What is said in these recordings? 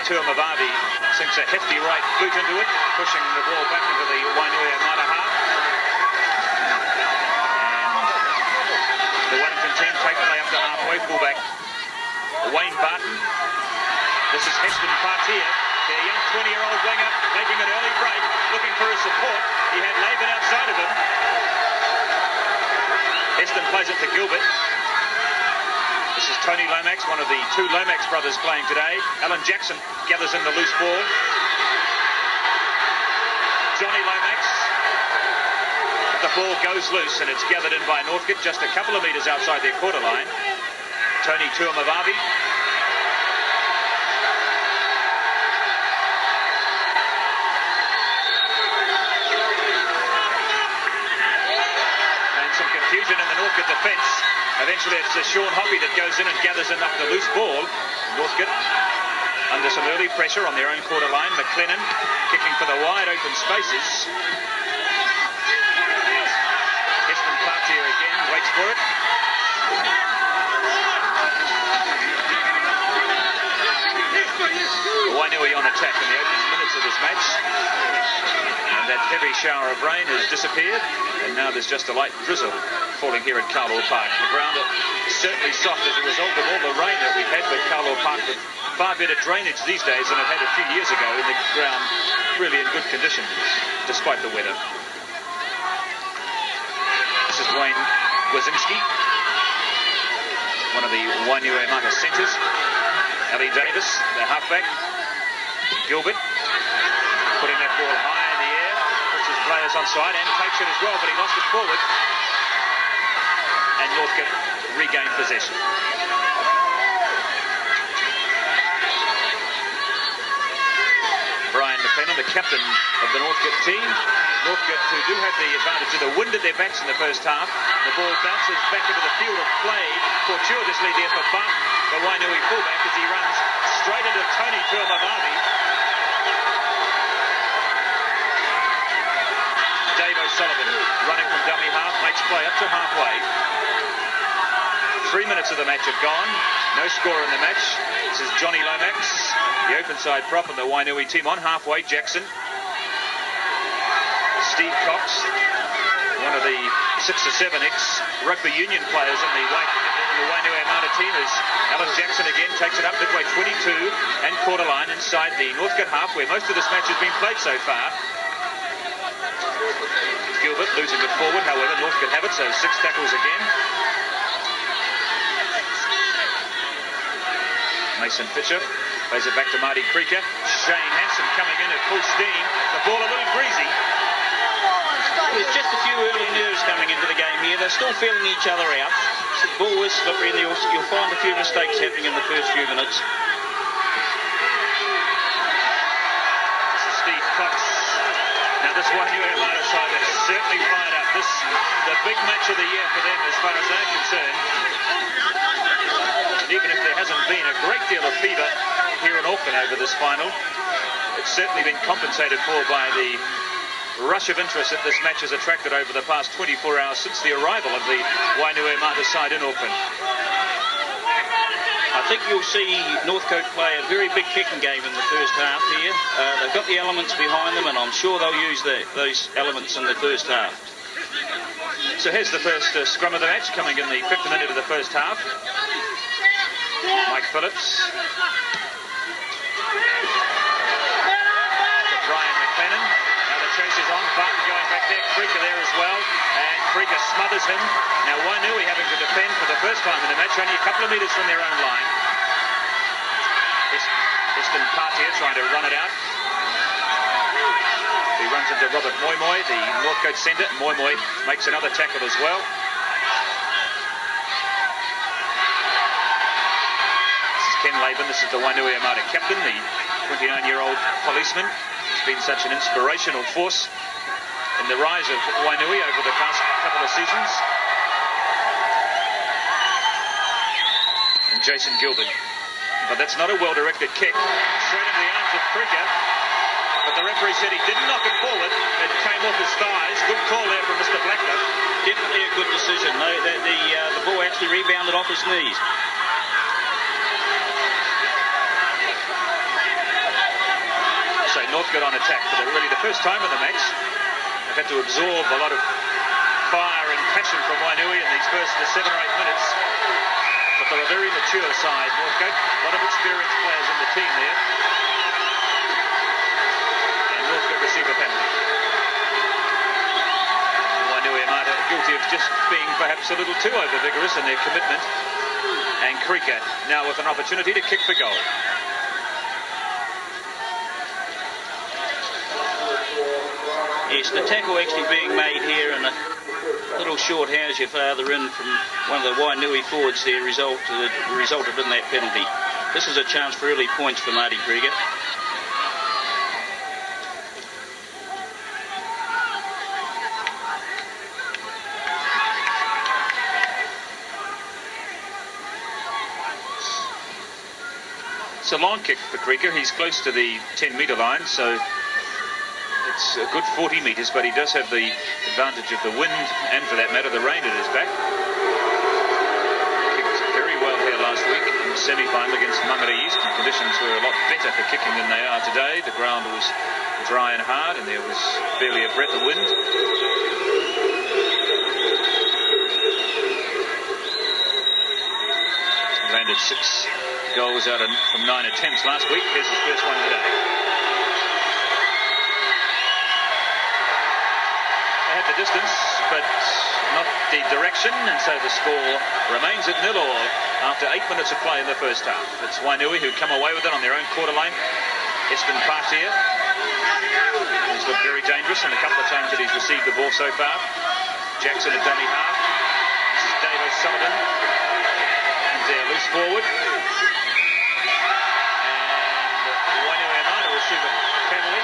Tuamavavi sinks a hefty right boot into it, pushing the ball back into the Wainuiamata half. And the Wellington team take the play up to halfway. Fullback Wayne Barton. This is Heston Partia, their young 20-year-old winger, making an early break, looking for his support. He had Laban outside of him. Heston plays it to Gilbert. This is Tony Lomax, one of the two Lomax brothers playing today. Alan Jackson gathers in the loose ball. Johnny Lomax. The ball goes loose and it's gathered in by Northcote just a couple of metres outside their quarter line. Tony Tuamavavi. And some confusion in the Northcote defence. Eventually it's Sean Hoppy that goes in and gathers in up the loose ball. Northcote under some early pressure on their own quarter line. McLennan kicking for the wide open spaces. Heston Partia again, waits for it. Wainui on attack in the opening minutes of this match. And that heavy shower of rain has disappeared. And now there's just a light drizzle falling here at Carlaw Park. The ground is certainly soft as a result of all the rain that we've had, but Carlaw Park with far better drainage these days than it had a few years ago, and the ground really in good condition despite the weather. This is Wayne Wazinski, one of the Wainuiamata centres. Ali Davis, the halfback. Gilbert putting that ball high in the air, puts his players on side and takes it as well, but he lost it forward. And Northcote regained possession. Brian McLennan, the captain of the Northcote team. Northcote, who do have the advantage of the wind at their backs in the first half. The ball bounces back into the field of play, fortuitously there for Barton, the Wainui fullback, as he runs straight into Tony Tuamavavi. Dave O'Sullivan running from dummy half, makes play up to halfway. 3 minutes of the match have gone. No score in the match. This is Johnny Lomax, the open side prop on the Wainui team on halfway. Jackson. Steve Cox, one of the 6 or 7 ex-rugby union players in the Wainuiamata team, is Alan Jackson again, takes it up midway 22 and quarter line inside the Northcote half, where most of this match has been played so far. Gilbert losing it forward, however, Northcote have it, so 6 tackles again. Mason Fisher plays it back to Marty Creaker. Shane Hanson coming in at full steam. The ball a little breezy. There's just a few early nerves coming into the game here. They're still feeling each other out. The ball is slippery and you'll find a few mistakes happening in the first few minutes. This is Steve Cox. Now this Wainuiamata side is certainly fired up. This the big match of the year for them as far as they're concerned. Even if there hasn't been a great deal of fever here in Auckland over this final, it's certainly been compensated for by the rush of interest that this match has attracted over the past 24 hours since the arrival of the Wainuiamata side in Auckland. I think you'll see Northcote play a very big kicking game in the first half here. They've got the elements behind them, and I'm sure they'll use those elements in the first half. So here's the first scrum of the match coming in the 5th minute of the first half. Mike Phillips. Brian McLennan. Now the chase is on. Barton going back there. Creaker there as well. And Creaker smothers him. Now Wainui having to defend for the first time in the match, only a couple of metres from their own line. Heston Partia trying to run it out. He runs into Robert Moimoi, the Northcote centre. Moimoi makes another tackle as well. Ken Laban, this is the Wainuiamata captain, the 29-year-old policeman. He's been such an inspirational force in the rise of Wainui over the past couple of seasons. And Jason Gilbert. But that's not a well-directed kick. Straight into the arms of Creaker. But the referee said he didn't knock it forward. It came off his thighs. Good call there from Mr. Blackler. Definitely a good decision. The ball actually rebounded off his knees. So Northcote on attack for really the first time in the match. They've had to absorb a lot of fire and passion from Wainui in these first 7 or 8 minutes. But they're a very mature side, Northcote. A lot of experienced players in the team there. And Northcote receive a penalty. Wainuiamata guilty of just being perhaps a little too over-vigorous in their commitment. And Krika now with an opportunity to kick for goal. Yes, the tackle actually being made here, and a little short how's your father in from one of the Wainui forwards there resulted in that penalty. This is a chance for early points for Marty Krieger. It's a long kick for Krieger. He's close to the 10-metre line, so it's a good 40 metres, but he does have the advantage of the wind and, for that matter, the rain at his back. Kicked very well here last week in the semi-final against Mangere East. Conditions were a lot better for kicking than they are today. The ground was dry and hard, and there was barely a breath of wind. Landed 6 goals out from 9 attempts last week. Here's his first one today. They had the distance, but not the direction, and so the score remains at 0-0 after 8 minutes of play in the first half. It's Wainui who come away with it on their own quarter line. Espen Patia. He's looked very dangerous in a couple of times that he's received the ball so far. Jackson at dummy half. This is Dave O'Sullivan. And they're loose forward. Receive a penalty.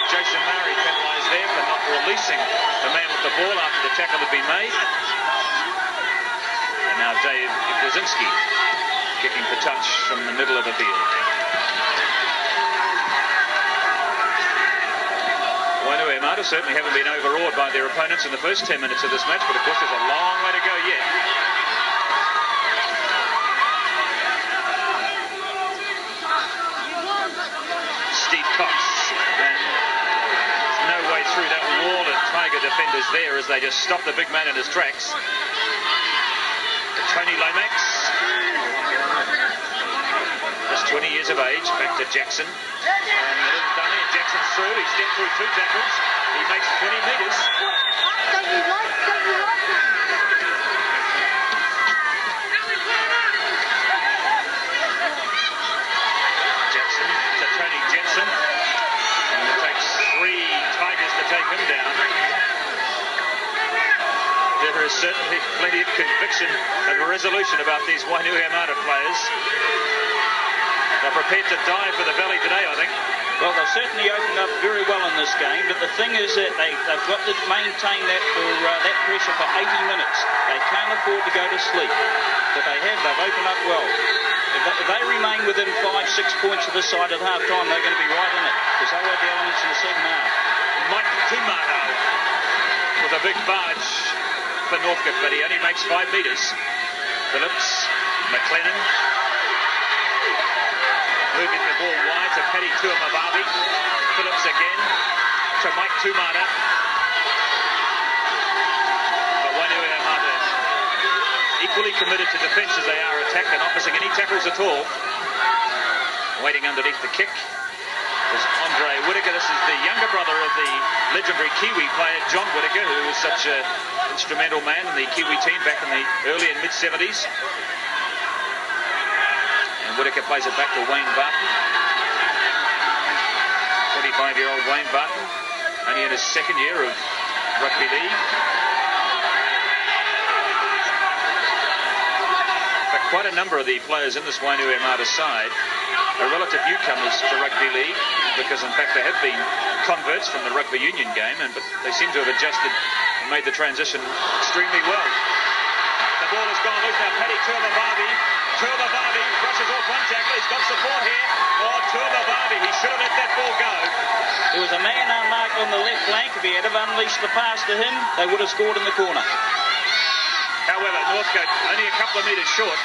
Jason Murray penalised there for not releasing the man with the ball after the tackle had been made. And now Dave Brzezinski kicking for touch from the middle of the field. Wainuiamata certainly haven't been overawed by their opponents in the first 10 minutes of this match, but of course there's a long way to go yet. Through that wall of Tiger defenders there as they just stop the big man in his tracks. Tony Lomax, just 20 years of age, back to Jackson. And it isn't done yet. Jackson's through. He stepped through 2 tackles. He makes 20 metres. Jackson to Tony Jensen. And it takes 3 Tigers to take him down. There is certainly plenty of conviction and resolution about these Wainuiamata players. They're prepared to die for the Valley today, I think. Well, they've certainly opened up very well in this game, but the thing is that they've got to maintain that for that pressure for 80 minutes. They can't afford to go to sleep. But they've opened up well. If they remain within 5-6 points of this side at half-time, they're going to be right in it, because they won't be elements in the second half. Mike Tumano with a big barge for Northcote, but he only makes 5 metres. Phillips, McLennan, moving the ball wide to Paddy Tuamabavi. Phillips again to Mike Tumano. But Wainuiamata equally committed to defence as they are attack, and opposing any tackles at all. Waiting underneath the kick is Andre Whittaker. This is the younger brother of the legendary Kiwi player John Whittaker, who was such an instrumental man in the Kiwi team back in the early and mid-70s. And Whittaker plays it back to Wayne Barton. 25-year-old Wayne Barton, only in his second year of rugby league. But quite a number of the players in this Wainuiamata side are relative newcomers to rugby league, because in fact they have been converts from the rugby union game, but they seem to have adjusted and made the transition extremely well. The ball has gone loose now. Paddy Tuamabavi brushes off one tackle. He's got support here. Oh, Tuamabavi, he should have let that ball go. There was a man unmarked on the left flank. If he had have unleashed the pass to him, they would have scored in the corner. However, Northcote only a couple of metres short.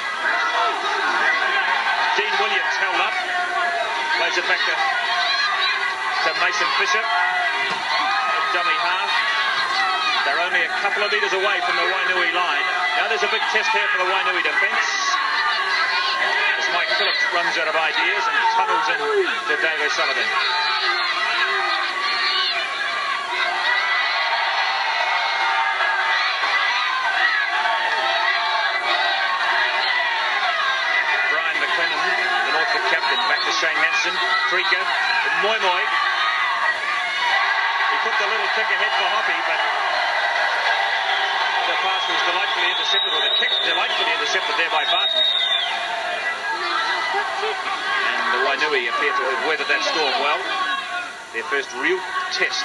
Dean Williams held up. Plays it back to to Mason Fisher. Dummy half. They're only a couple of metres away from the Wainui line. Now there's a big test here for the Wainui defence. As Mike Phillips runs out of ideas and tunnels in to Dave O'Sullivan. Brian McLennan, the Northcote captain, back to Shane Hansen. Krieger, Moi. He put the little kick ahead for Hoppy, but the pass was delightfully intercepted, or the kick delightfully intercepted there by Barton. And the Wainui appear to have weathered that storm well. Their first real test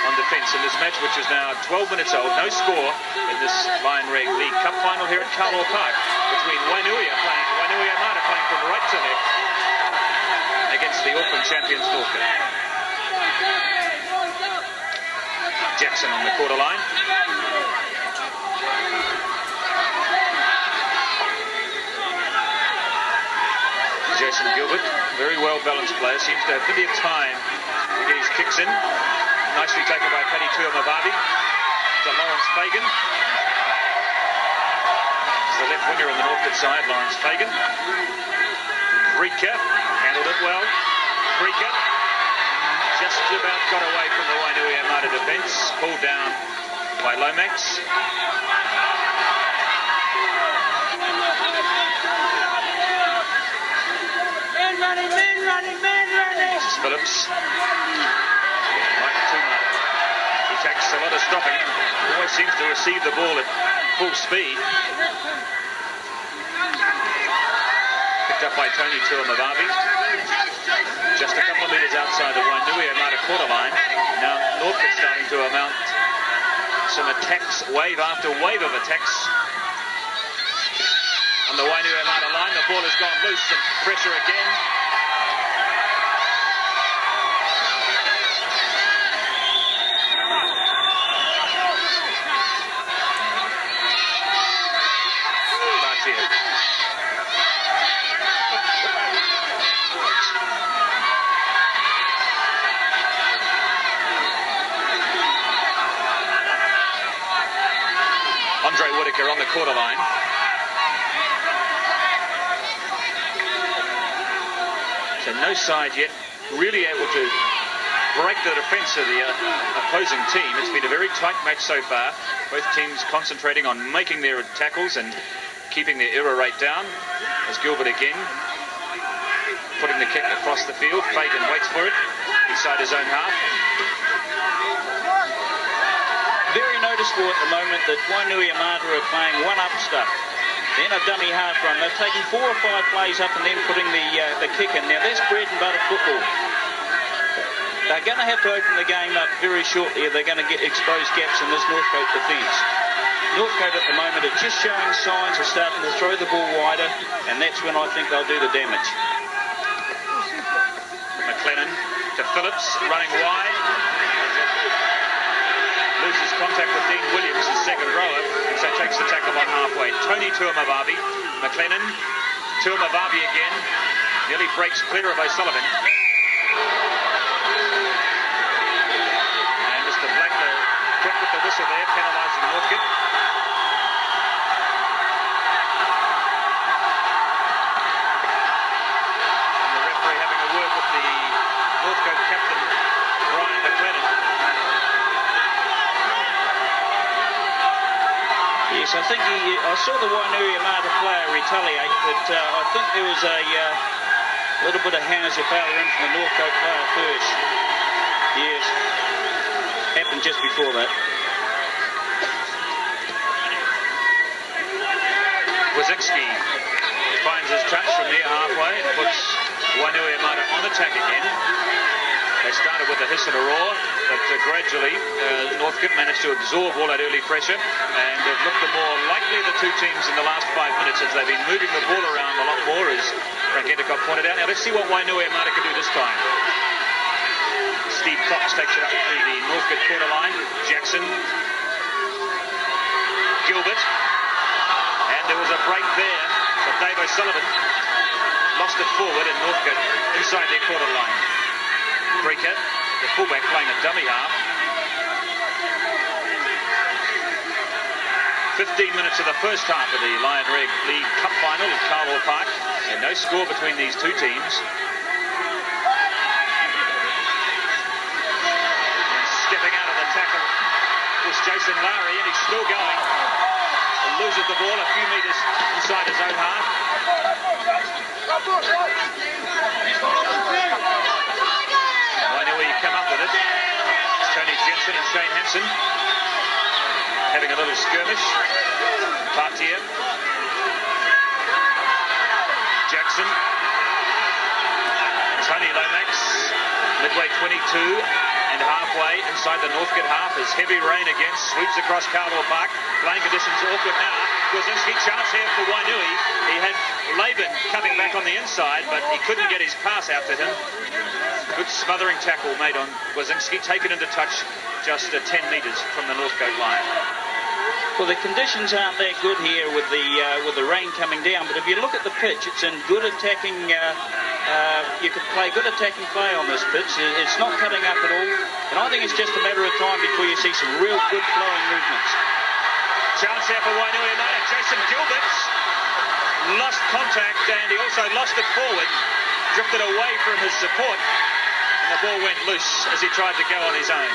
on defence in this match, which is now 12 minutes old. No score in this Lion Reg League Cup final here at Carlaw Park between Wainuiamata playing from right to left against the Auckland champions Northcote. Jackson on the quarter line. Jason Gilbert, very well balanced player, seems to have plenty of time to get his kicks in. Nicely taken by Paddy Tuamavavi to Lawrence Fagan. He's the left winger in the Northcote side, Lawrence Fagan. Rika handled it well. Rika just about got away from the Wainuiamata defence, pulled down by Lomax. This is Phillips. Mike Tuma. He takes a lot of stopping. He always seems to receive the ball at full speed. Picked up by Tony Tuamavavi. Just a couple of metres outside the Wainuiamata quarter line. Now Northcote starting to mount some attacks, wave after wave of attacks. On the Wainuiamata line, the ball has gone loose and pressure again. Andre Whitaker on the quarter line. So no side yet really able to break the defence of the opposing team. It's been a very tight match so far. Both teams concentrating on making their tackles and keeping their error rate down. As Gilbert again putting the kick across the field. Fagan waits for it inside his own half. Very noticeable at the moment that Wainuiamata are playing one-up stuff. Then a dummy half run. They've taken 4 or 5 plays up and then putting the kick in. Now that's bread and butter football. They're going to have to open the game up very shortly if they're going to get exposed gaps in this Northcote defence. Northcote at the moment are just showing signs of starting to throw the ball wider, and that's when I think they'll do the damage. McLennan to Phillips, running wide. Loses contact with Dean Williams, the second rower, and so takes the tackle on halfway. Tony Tuamavavi, McLennan, Tuamavavi again, nearly breaks clear of O'Sullivan. And Mr. Blackler quick with the whistle there, penalising Northcote. And the referee having a word with the Northcote captain, Brian McLennan. Yes, I think I saw the Wainuiamata player retaliate, but I think there was a little bit of Hauser fouler in from the Northcote player first. Yes, happened just before that. Wazicki finds his touch from near halfway and puts Wainuiamata on attack again. They started with a hiss and a roar, but gradually Northcote managed to absorb all that early pressure and have looked the more likely of the two teams in the last 5 minutes as they've been moving the ball around a lot more, as Frank Endicott pointed out. Now let's see what Wainuiamata can do this time. Steve Cox takes it up to the Northcote quarter line. Jackson. Gilbert. And there was a break there, but Dave O'Sullivan lost it forward and Northcote inside their quarter line. Breaker the fullback playing a dummy half. 15 minutes of the first half of the Lion Red League Cup final at Carlaw Park, and no score between these two teams. And stepping out of the tackle was Jason Lowry, and he's still going. He loses the ball a few metres inside his own half. Wainui come up with it. It's Tony Jensen and Shane Hansen having a little skirmish. Partier. Jackson. Tony Lomax. Midway 22 and halfway inside the Northcote half as heavy rain again sweeps across Carlaw Park. Playing conditions awkward now. Wazinski chance here for Wainui. He had Laban coming back on the inside, but he couldn't get his pass out to him. Good smothering tackle made on Wazinski, taken into touch just 10 metres from the Northcote line. Well, the conditions aren't that good here with the rain coming down, but if you look at the pitch, it's in good attacking. You could play good attacking play on this pitch. It's not cutting up at all, and I think it's just a matter of time before you see some real good flowing movements. Chance here for Wainuiamata. Jason Gilbert lost contact, and he also lost it forward, drifted away from his support, and the ball went loose as he tried to go on his own.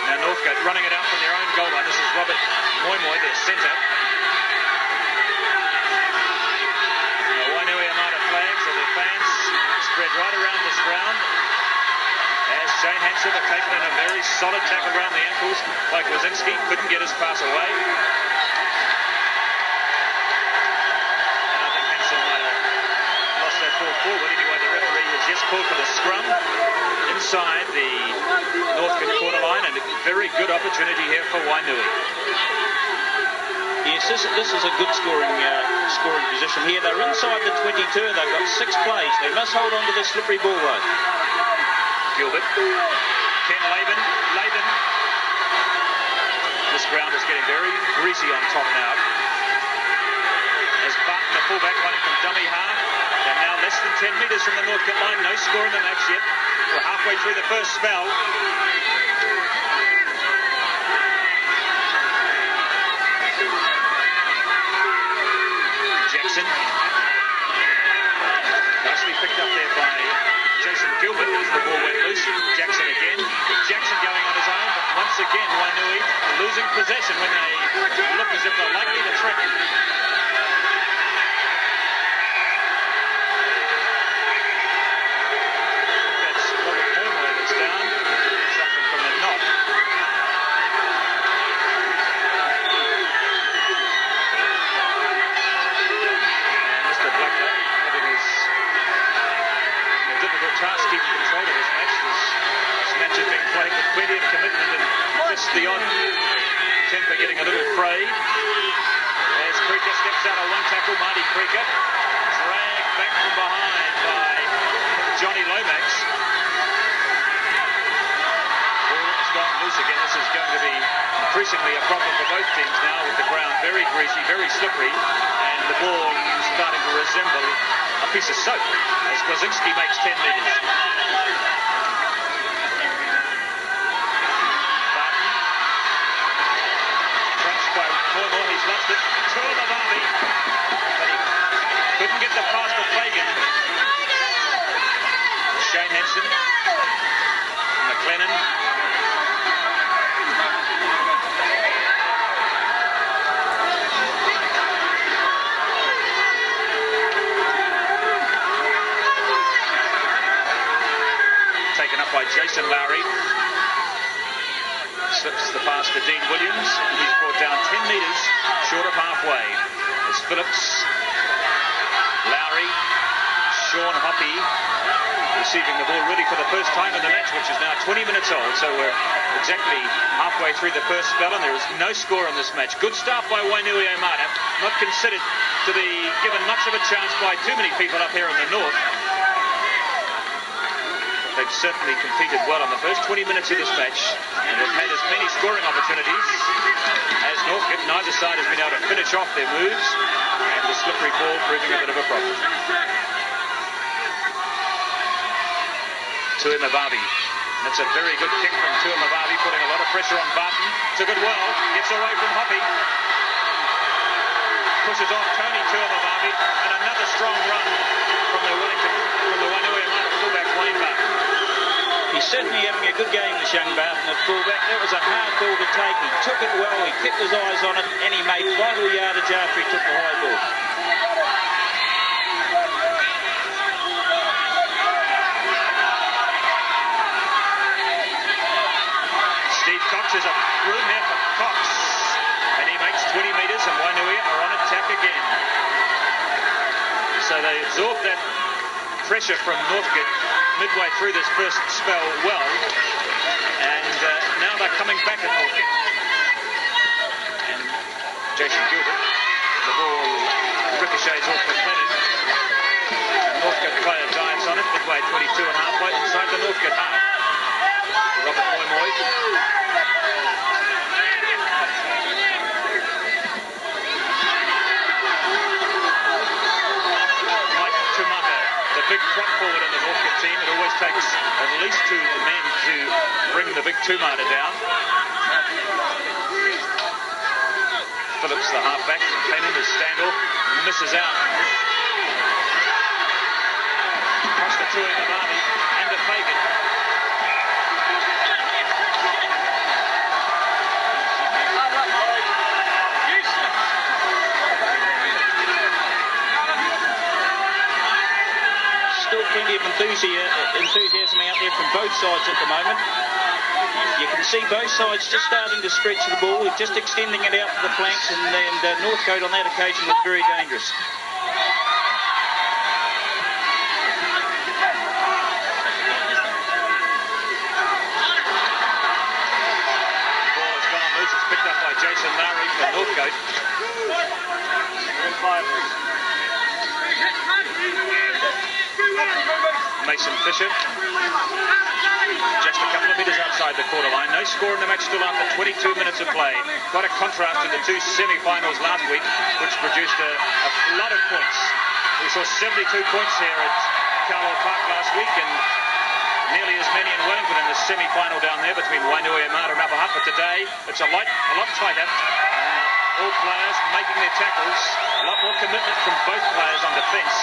Now Northcote running it out from their own goal line. This is Robert Moimoy, their centre. The Wainuiamata flags of their fans spread right around this ground as Shane Hansen have taken in a very solid tackle around the ankles like Wazinski. Couldn't get his pass away. And I think Hansen might have lost that ball forward. Anyway, the referee has just called for the scrum inside the Northcote quarter line, and a very good opportunity here for Wainui. Yes, this is a good scoring position here. They're inside the 22. They've got 6 plays. They must hold on to this slippery ball though. Gilbert, Ken Laban. This ground is getting very greasy on top now. As Barton, the fullback, running from dummy half. They're now less than 10 metres from the Northcote line. No score in the match yet. We're halfway through the first spell. Jackson. Nicely picked up there by Jason Gilbert as the ball went loose. Jackson again. Jackson going on his own, but once again Wainui losing possession when they look as if they're likely to threaten. Task keeping control of this match. This match has been played with plenty of commitment and just the odd temper getting a little frayed. As Creeker steps out of one tackle, Marty Creeker dragged back from behind by Johnny Lomax. Ball has gone loose again. This is going to be increasingly a problem for both teams now, with the ground very greasy, very slippery, and the ball starting to resemble a piece of soap as Wazinski makes 10 metres. Barton. Crunched by Moimore, he's lost it. Tuamavavi. But he couldn't get the pass to Fagan. Shane Hansen. McLennan. By Jason Lowry. Slips the pass to Dean Williams, and he's brought down 10 metres short of halfway. As Phillips, Lowry, Sean Hoppy receiving the ball really for the first time in the match, which is now 20 minutes old. So we're exactly halfway through the first spell, and there is no score in this match. Good start by Wainuiamata, not considered to be given much of a chance by too many people up here in the north. They've certainly competed well in the first 20 minutes of this match, and have had as many scoring opportunities as Northcote. Neither side has been able to finish off their moves, and the slippery ball proving a bit of a problem. Tuamavavi That's a very good kick from Tuamavavi, putting a lot of pressure on Barton. It's a good well, gets away from Hoppy. Pushes off Tony Tuamavavi, and another strong run from the Wainuiamata fullback, Wayne Barton. He's certainly having a good game, this young Barton at fullback. That was a hard ball to take. He took it well, he kept his eyes on it, and he made vital yardage after he took the high ball. Steve Cox is a room here for Cox, and he makes 20 metres, and Wainui are on attack again. So they absorb that pressure from Northcote midway through this first spell well, and now they're coming back at Northcote. And Jason Gilbert, the ball ricochets off McLennan. Northcote player dives on it midway 22 and halfway inside the Northcote half. Robert Moy. Big prop forward in the Northcote team. It always takes at least 2 men to bring the big two-marter down. Phillips, the halfback, Clennon, his standoff, misses out. Across the Tuamavavi and to Fagan. Plenty of enthusiasm out there from both sides at the moment. You can see both sides just starting to stretch the ball, just extending it out to the flanks, and Northcote on that occasion looked very dangerous. The ball has gone loose. It's picked up by Jason Nari for Northcote. Mason Fisher, just a couple of metres outside the quarter line. No score in the match still after 22 minutes of play. Quite a contrast to the 2 semi-finals last week, which produced a flood of points. We saw 72 points here at Carlisle Park last week, and nearly as many in Wellington in the semi-final down there between Wainuiamata and Upper Hutt. But today, it's a lot tighter. All players making their tackles. A lot more commitment from both players on defence.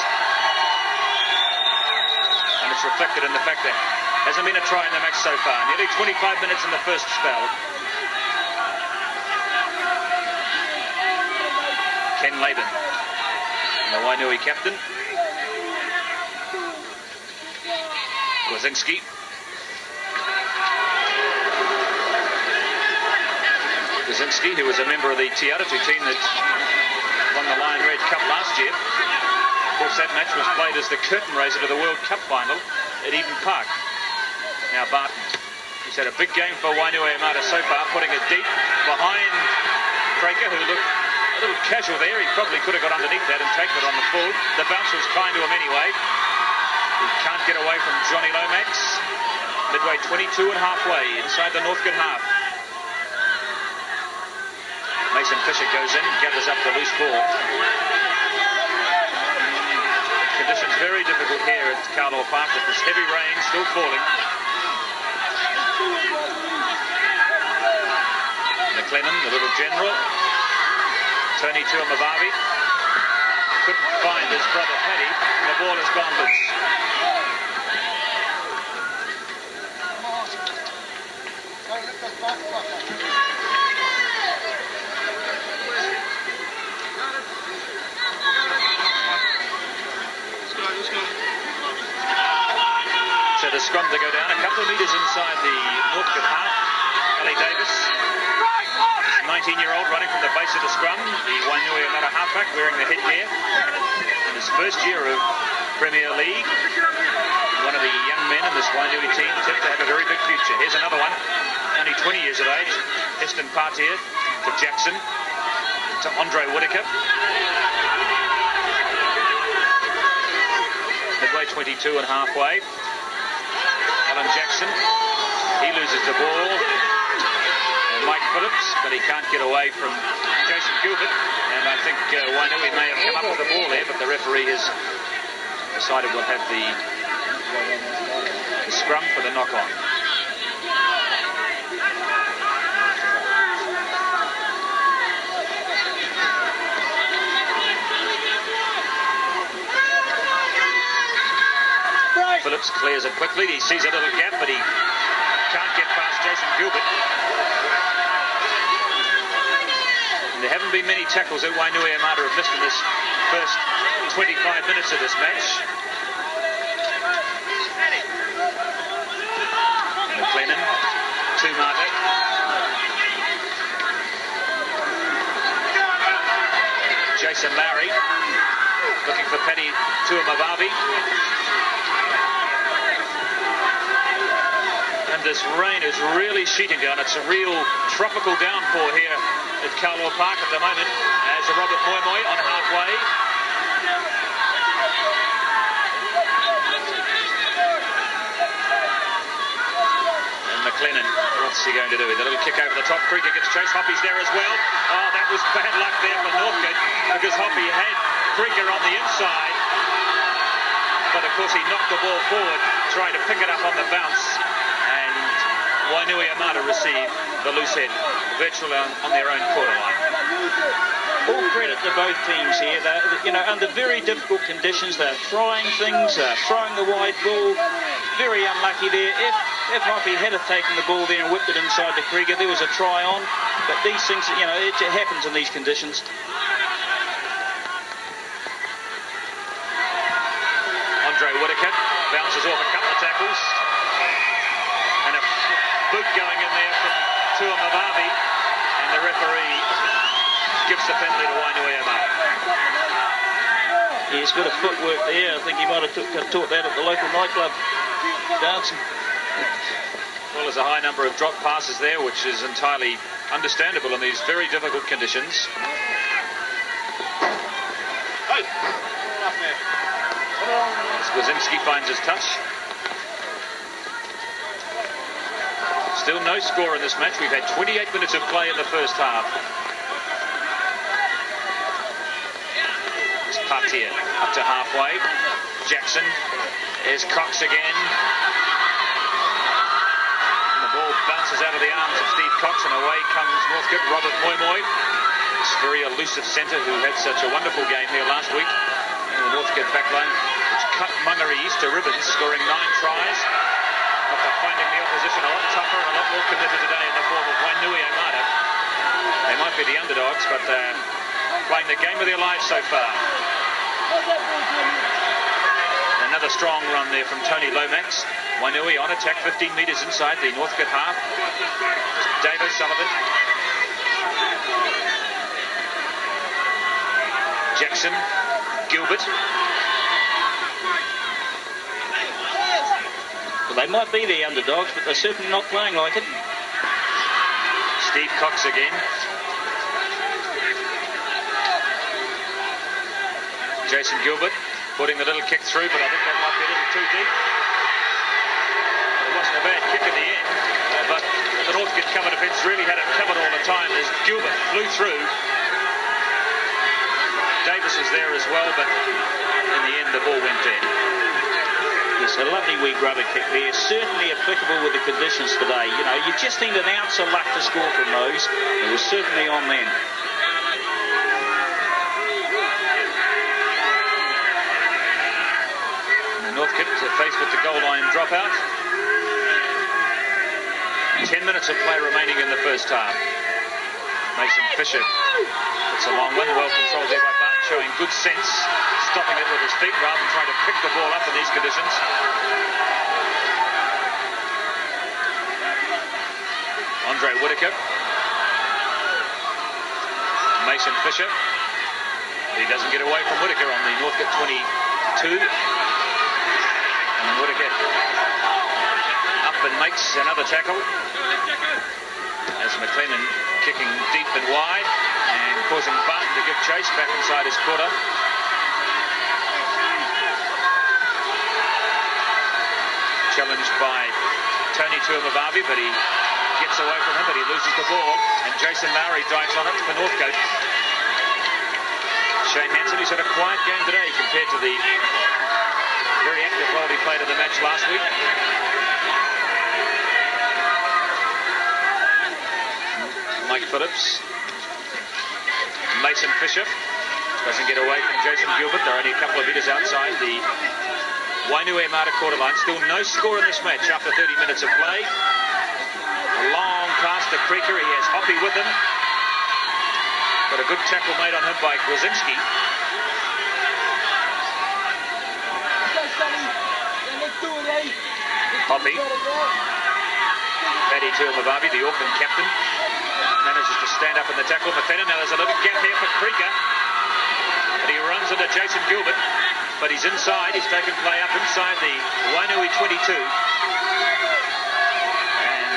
And it's reflected in the fact that there hasn't been a try in the match so far. Nearly 25 minutes in the first spell. Ken Laban, the Wainui captain. Kwasinski. Kwasinski, who was a member of the Tiaratu team that won the Lion Red Cup last year. Of course, that match was played as the curtain raiser to the World Cup final at Eden Park. Now Barton, he's had a big game for Wainuiamata so far, putting it deep behind Craker, who looked a little casual there. He probably could have got underneath that and taken it on the full. The bounce was kind to him anyway. He can't get away from Johnny Lomax. Midway 22 and halfway inside the Northcote half. Mason Fisher goes in, gathers up the loose ball. Conditions very difficult here at Carlisle Park with this heavy rain still falling. McLennan, the little general. Tony Tuamavavi couldn't find his brother Paddy. The ball has gone loose. So the scrum to go down a couple of metres inside the Northcote half. Ali Davis, 19-year-old, running from the base of the scrum. The Wainuiamata halfback wearing the headgear. In his first year of Premier League, one of the young men in this Wainui team tipped to have a very big future. Here's another one, only 20 years of age. Heston Partier to Jackson, to Andre Whitaker. Midway 22 and halfway. Alan Jackson, he loses the ball. And Mike Phillips, but he can't get away from Jason Gilbert. And I think Wainui may have come up with the ball there, but the referee has decided we'll have the scrum for the knock-on. Phillips clears it quickly. He sees a little gap, but he can't get past Jason Gilbert. And there haven't been many tackles that Wainuiamata have missed in this first 25 minutes of this match. McLennan to Mata. Jason Lowry looking for Paddy Tuamavavi. And this rain is really sheeting down. It's a real tropical downpour here at Kowloon Park at the moment. As a Robert Moimoi on halfway. And McLennan, what's he going to do? The little kick over the top. Krieger gets chased. Hoppy's there as well. Oh, that was bad luck there for Northcote, because Hoppy had Krieger on the inside. But of course he knocked the ball forward, trying to pick it up on the bounce. And Wainuiamata received the loose head virtually on their own quarter line. All credit to both teams here. They're, under very difficult conditions, they're trying things, throwing the wide ball. Very unlucky there. If Hoppy had have taken the ball there and whipped it inside to Krieger, there was a try on. But these things, it happens in these conditions. Andre Whitaker bounces off a couple of tackles. And a boot going in there from Tuamavavi. And the referee gives the penalty to Wainuiamata. He's got a footwork there. I think he might have taught that at the local nightclub dancing. Well, there's a high number of drop passes there, which is entirely understandable in these very difficult conditions. Skwazinski finds his touch. Still no score in this match. We've had 28 minutes of play in the first half. It's Patia up to halfway. Jackson is Cox again. And the ball bounces out of the arms of Steve Cox, and away comes Northcote. Robert Moimoi, this very elusive centre who had such a wonderful game here last week in the Northcote backline, which cut Mangere to ribbons, scoring 9 tries. But they're finding the opposition a lot tougher and a lot more committed today in the form of Wainuiamata. They might be the underdogs, but they're playing the game of their lives so far. Another strong run there from Tony Lomax. Wainui on attack, 15 metres inside the Northcote half. Dave O'Sullivan. Jackson, Gilbert. Well, they might be the underdogs, but they're certainly not playing like it. Steve Cox again. Jason Gilbert putting the little kick through, but I think that might be a little too deep. It wasn't a bad kick in the end, but the Northcote cover defence really had it covered all the time as Gilbert flew through. Davis was there as well, but in the end the ball went in. It's a lovely wee grubber kick there, certainly applicable with the conditions today. You just need an ounce of luck to score from those. It was certainly on then. Northcote faced with the goal line dropout. 10 minutes of play remaining in the first half. Mason Fisher, it's a long one, well controlled there by Barton, showing good sense, stopping it with his feet rather than trying to pick the ball up in these conditions. Andre Whitaker. Mason Fisher. He doesn't get away from Whitaker on the Northcote 22. And Whitaker up and makes another tackle. As McLennan kicking deep and wide and causing Barton to give chase back inside his quarter. Challenged by Tony Tuamavavi, but he gets away from him, but he loses the ball. And Jason Lowry dives on it for Northcote. Shane Hansen, who's had a quiet game today compared to the very active role he played in the match last week. Mike Phillips. Mason Fisher doesn't get away from Jason Gilbert. They're only a couple of metres outside the Wainuiamata quarter line. Still no score in this match after 30 minutes of play. A long pass to Creeker. He has Hoppy with him. But a good tackle made on him by Grzinski. Hoppy. Paddy Tuamavavi, the Auckland captain, manages to stand up in the tackle. McLennan, now there's a little gap here for Creeker. But he runs into Jason Gilbert. But he's inside. He's taken play up inside the Wainui 22. And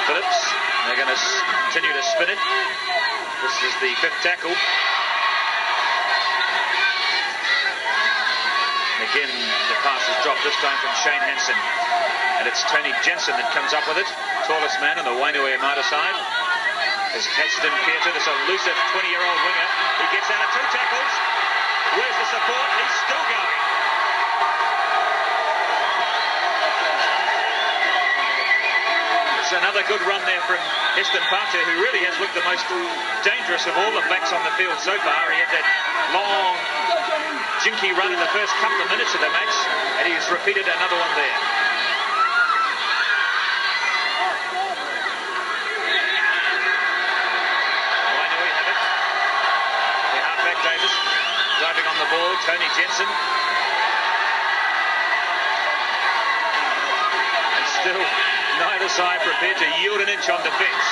Phillips, they're going to continue to spin it. This is the fifth tackle. Again, the pass is dropped, this time from Shane Hansen. And it's Tony Jensen that comes up with it. Tallest man on the Wainuiamata side. There's Heston Pieter, this elusive 20-year-old winger. He gets out of two tackles. Where's the support? He's still going. It's another good run there from Heston Pieter, who really has looked the most dangerous of all the backs on the field so far. He had that long, jinky run in the first couple of minutes of the match, and he's repeated another one there. Wainui have it. The halfback Davis driving on the ball. Tony Jensen. And still neither side prepared to yield an inch on defence.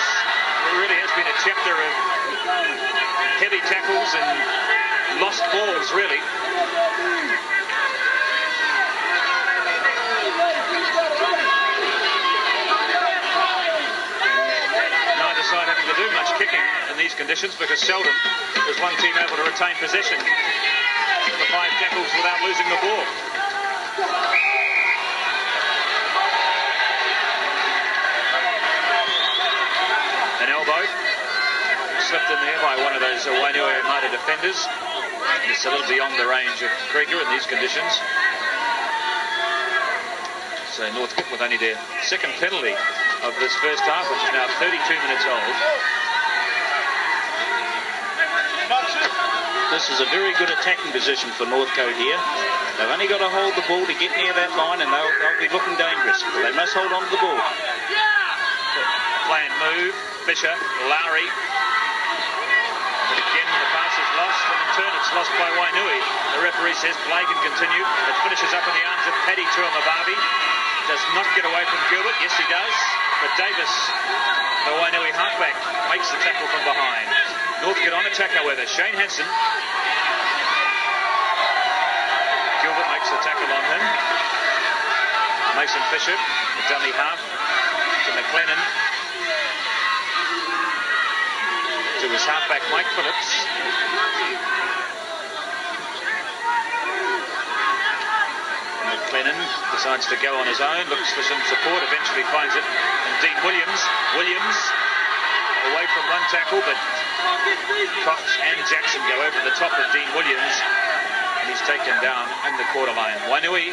It really has been a chapter of heavy tackles and lost balls, really. Neither side having to do much kicking in these conditions, because seldom is one team able to retain possession for 5 tackles without losing the ball. An elbow slipped in there by one of those Wainuiamata defenders. It's a little beyond the range of Creeker in these conditions. So Northcote with only their second penalty of this first half, which is now 32 minutes old. This is a very good attacking position for Northcote here. They've only got to hold the ball to get near that line, and they'll be looking dangerous. But they must hold on to the ball. Planned move. Fisher, Lowry. But again, the pass is lost, and in turn it's lost by Wainui. The referee says play can continue. It finishes up in the arms of Paddy Tuamavavi. Does not get away from Gilbert. Yes, he does. But Davis, the Wainui halfback, makes the tackle from behind. Northcote on attack, however. Shane Hansen. Gilbert makes the tackle on him. Mason Fisher, the dummy half, to McLennan. To his halfback, Mike Phillips. McLennan decides to go on his own, looks for some support, eventually finds it. And Dean Williams away from one tackle, but Cox and Jackson go over the top of Dean Williams, and he's taken down in the quarter line. Wainui,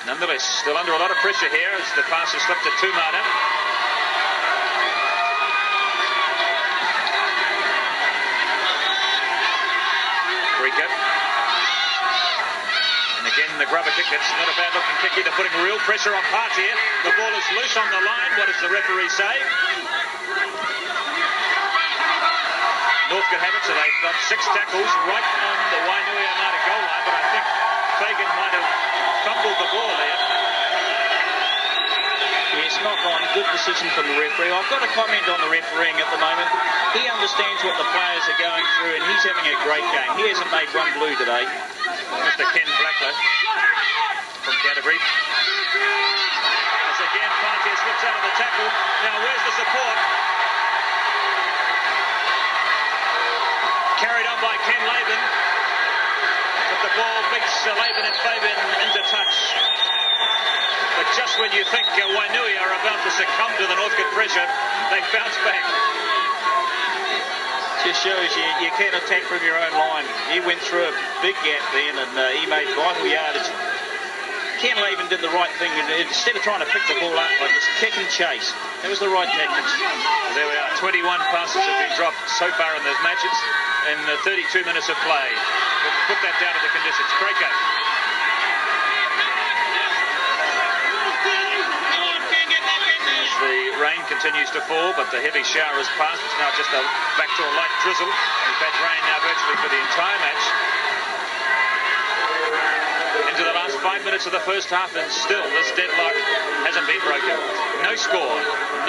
nonetheless, still under a lot of pressure here as the pass is slipped to Tumata. And again, the grubber kick. That's not a bad looking kick here. They're putting real pressure on Part here. The ball is loose on the line. What does the referee say? Northcote have it, so they've got 6 tackles right on the Wainuiamata goal line, but I think Fagan might have fumbled the ball there. Yes, not on. Good decision from the referee. I've got a comment on the refereeing at the moment. He understands what the players are going through, and he's having a great game. He hasn't made one blue today. Mr. Ken Blackler from Canterbury. As again, Partier slips out of the tackle. Now, where's the support? Carried on by Ken Laban. But the ball beats Laban and Fabian into touch. But just when you think Wainui are about to succumb to the Northcote pressure, they bounce back. Just shows you can attack from your own line. He went through a big gap then, and he made vital yardage. Ken Laban did the right thing. Instead of trying to pick the ball up, like just kick and chase. That was the right tactics. There we are. 21 passes have been dropped so far in those matches in 32 minutes of play. We'll put that down to the conditions. Breakout. continues to fall, but the heavy shower has passed. It's now just back to a light drizzle. We've had rain now virtually for the entire match. Into the last 5 minutes of the first half, and still this deadlock hasn't been broken. No score.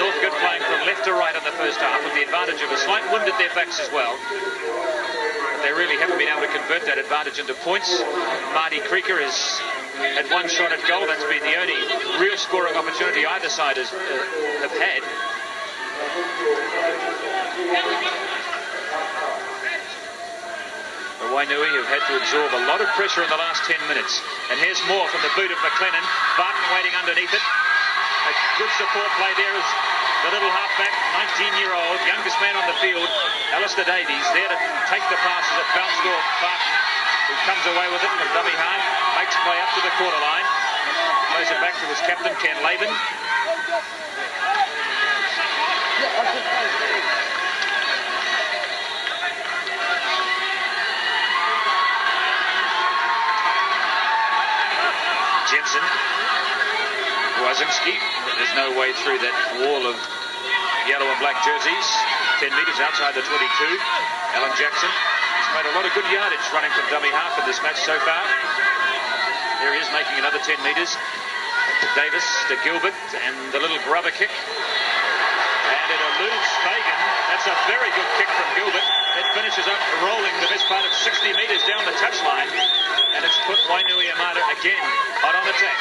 Northcote playing from left to right in the first half with the advantage of a slight wind at their backs as well. But they really haven't been able to convert that advantage into points. Marty Creeker has had one shot at goal. That's been the only real scoring opportunity either side have had. The Wainui have had to absorb a lot of pressure in the last 10 minutes. And here's more from the boot of McLennan. Barton waiting underneath it. A good support play there is the little halfback, 19-year-old, youngest man on the field, Alistair Davies, there to take the pass as it bounced off Barton, who comes away with it from dummy half, makes play up to the quarter line, plays it back to his captain, Ken Laban. Jensen, Wazinski, there's no way through that wall of yellow and black jerseys. 10 metres outside the 22. Alan Jackson, he's made a lot of good yardage running from dummy half in this match so far. There he is making another 10 metres. Davis to Gilbert, and the little grubber kick. And it eludes Fagan. That's a very good kick from Gilbert. It finishes up rolling the best part of 60 metres down the touchline. And it's put Wainuiamata again hot on attack.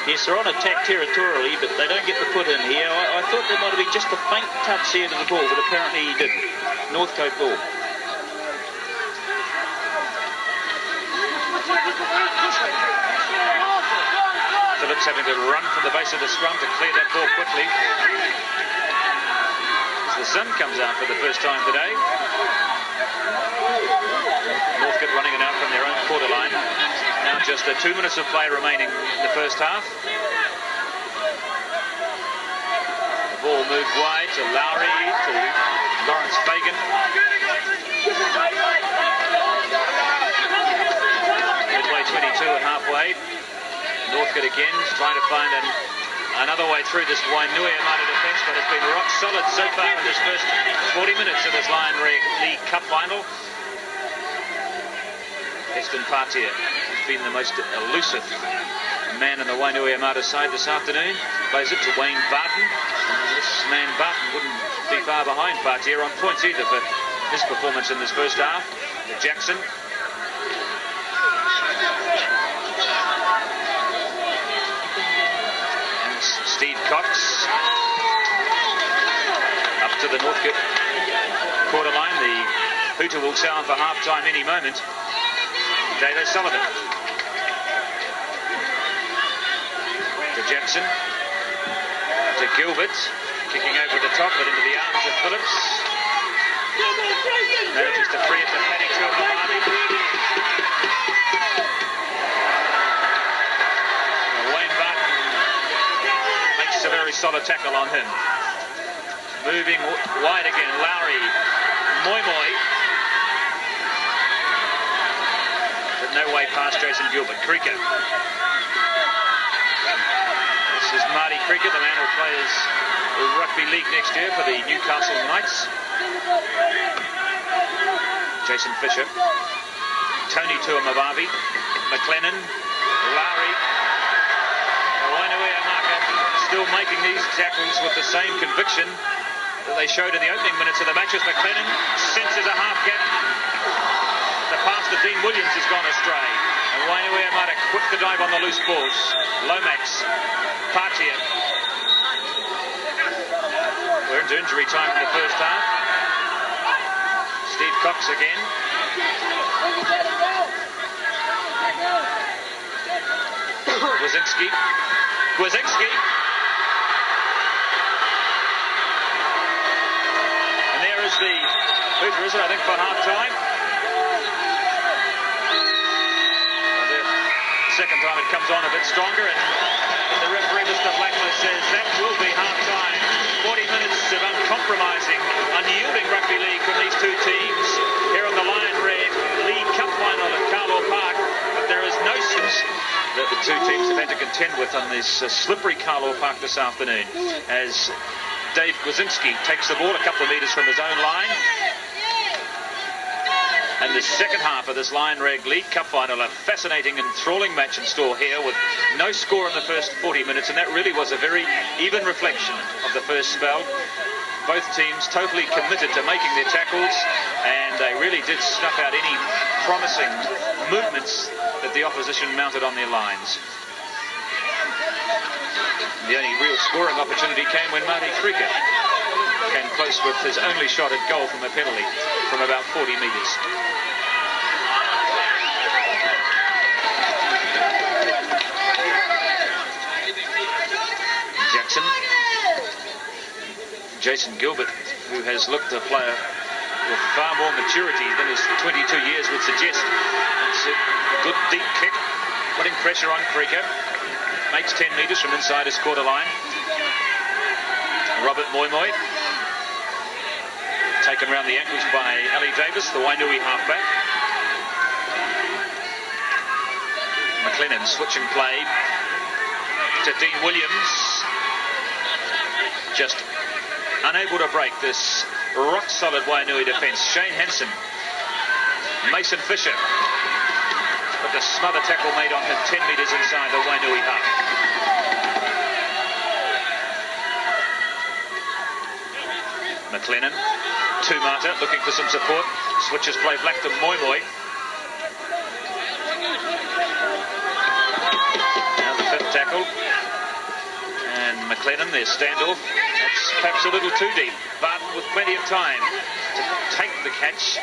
Yes, they're on attack territorially, but they don't get the put in here. I thought there might have been just a faint touch here to the ball, but apparently he didn't. Northcote ball. Phillips having to run from the base of the scrum to clear that ball quickly. As the sun comes out for the first time today. Northcote running it out from their own quarter line. Now just 2 minutes of play remaining in the first half. The ball moved wide to Lowry, to Lawrence Fagan. Midway 22 and halfway. Northcote again trying to find another way through this Wainuiamata defence, but it's been rock solid so far in this first 40 minutes of this Lion League Cup final. Eston Partia has been the most elusive man in the Wainuiamata side this afternoon. Plays it to Wayne Barton. And this man Barton wouldn't be far behind Partia on points either for his performance in this first half. To Jackson. And Steve Cox. Up to the Northcote quarter line. The hooter will sound for half-time any moment. David Sullivan. To Jackson. To Gilbert. Kicking over the top, but into the arms of Phillips. Manages to free it to Paddy Tuamavave. Wayne Barton makes a very solid tackle on him. Moving wide again. Lowry. Moi. No way past Jason Gilbert. Creeker. This is Marty Creeker, the man who plays the rugby league next year for the Newcastle Knights. Jason Fisher. Tony Tuamavave. McLennan. Lowry. Wainuiamata still making these tackles with the same conviction that they showed in the opening minutes of the match as McLennan senses a half gap. The pass to Dean Williams has gone astray. And Wainuiamata quick to dive on the loose balls. Lomax. Partia. We're into injury time in the first half. Steve Cox again. Wazinski. And there is the hooter, is it, I think, for half-time. Second time it comes on a bit stronger, and the referee, Mr. Blackler, says that will be half-time. 40 minutes of uncompromising, unyielding rugby league from these two teams here on the Lion Red League Cup final at Carlaw Park. that the two teams have had to contend with on this slippery Carlaw Park this afternoon, as Dave Gwazinski takes the ball a couple of metres from his own line. And the second half of this Lion Rag League Cup final, a fascinating, enthralling match in store here with no score in the first 40 minutes, and that really was a very even reflection of the first spell. Both teams totally committed to making their tackles, and they really did snuff out any promising movements that the opposition mounted on their lines. The only real scoring opportunity came when Marty Krieger came close with his only shot at goal from a penalty from about 40 metres. Jackson. Jason Gilbert, who has looked a player with far more maturity than his 22 years would suggest. It's a good deep kick, putting pressure on Krieger. Makes 10 metres from inside his quarter line. Robert Moimoi, taken round the ankles by Ali Davis, the Wainui halfback. McLennan switching play to Dean Williams. Just unable to break this rock-solid Wainui defence. Shane Hansen, Mason Fisher, but the smother tackle made on him 10 metres inside the Wainui half. McLennan, Tumata looking for some support. Switches play back to Moimoi. Now the fifth tackle. And McLennan, their standoff. That's perhaps a little too deep. Barton with plenty of time to take the catch.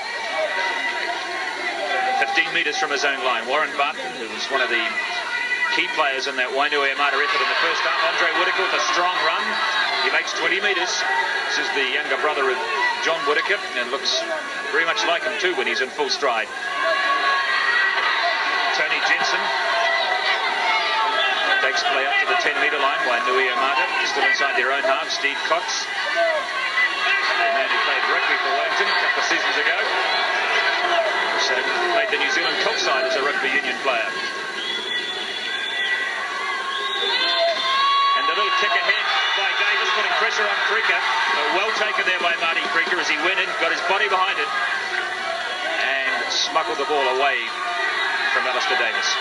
15 metres from his own line. Warren Barton, who was one of the key players in that Wainuiamata effort in the first half. Andre Whittaker with a strong run. He makes 20 metres. This is the younger brother of John Whittaker, and looks very much like him too when he's in full stride. Tony Jensen takes play up to the 10-metre line. Wainuiamata still inside their own half. Steve Cox, the man who played rugby for Wellington a couple of seasons ago, so played the New Zealand Cup side as a rugby union player. And the little kick ahead by Davis, putting pressure on Krieger. Well taken there by Marty Krieger as he went in, got his body behind it, and smuggled the ball away from Alistair Davis.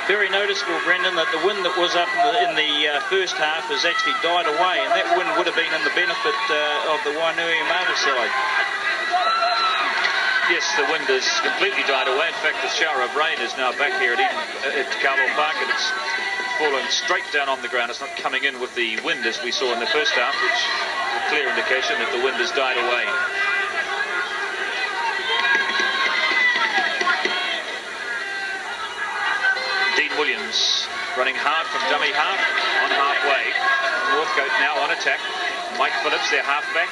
Very noticeable, Brendan, that the wind that was up in the first half has actually died away, and that wind would have been in the benefit of the Wainuiamata side. Yes, the wind has completely died away. In fact, the shower of rain is now back here at Carlaw Park, and it's fallen straight down on the ground. It's not coming in with the wind as we saw in the first half, which is a clear indication that the wind has died away. Dean Williams running hard from dummy half on halfway. Northcote now on attack. Mike Phillips, their halfback.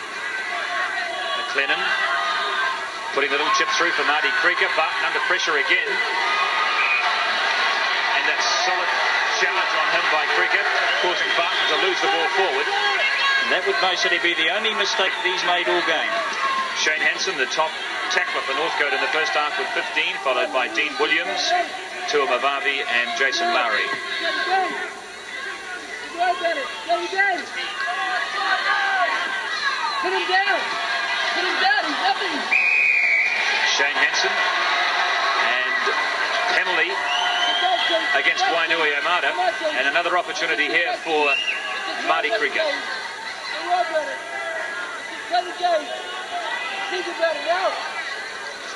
McLennan putting the little chip through for Marty Krieger. Barton under pressure again. And that solid challenge on him by Krieger, causing Barton to lose the ball forward. And that would basically be the only mistake he's made all game. Shane Hansen, the top tackler for Northcote in the first half with 15, followed by Dean Williams, Tua Mavavi and Jason Lowry. Put him down. Put him down. He's nothing. Shane Hansen, and penalty against Wainuiamata, and another opportunity here for Marty Krieger.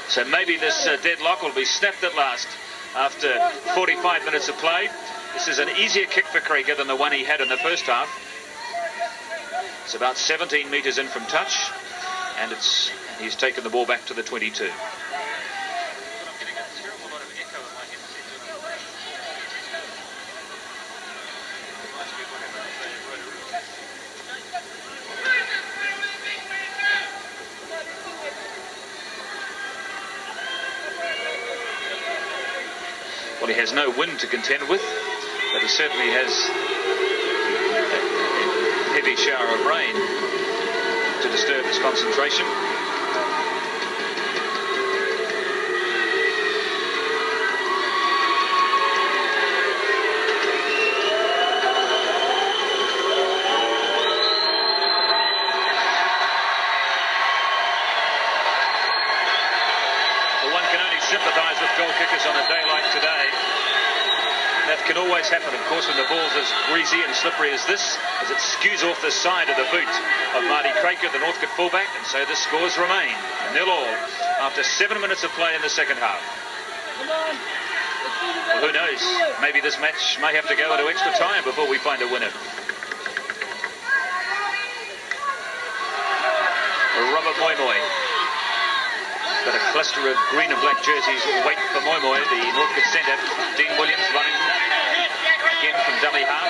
So maybe this deadlock will be snapped at last after 45 minutes of play. This is an easier kick for Krieger than the one he had in the first half. It's about 17 metres in from touch, and he's taken the ball back to the 22. Well, he has no wind to contend with, but he certainly has a heavy shower of rain to disturb his concentration. sympathise with goal kickers on a day like today. That can always happen, of course, when the ball's as greasy and slippery as this, as it skews off the side of the boot of Marty Craker, the Northcote fullback, and so the scores remain 0-0 after 7 minutes of play in the second half. Well, who knows? Maybe this match may have to go into extra time before we find a winner. Robert Moimoi. Got a cluster of green and black jerseys wait for Moimoi, the Northcote centre. Dean Williams running again from dummy half.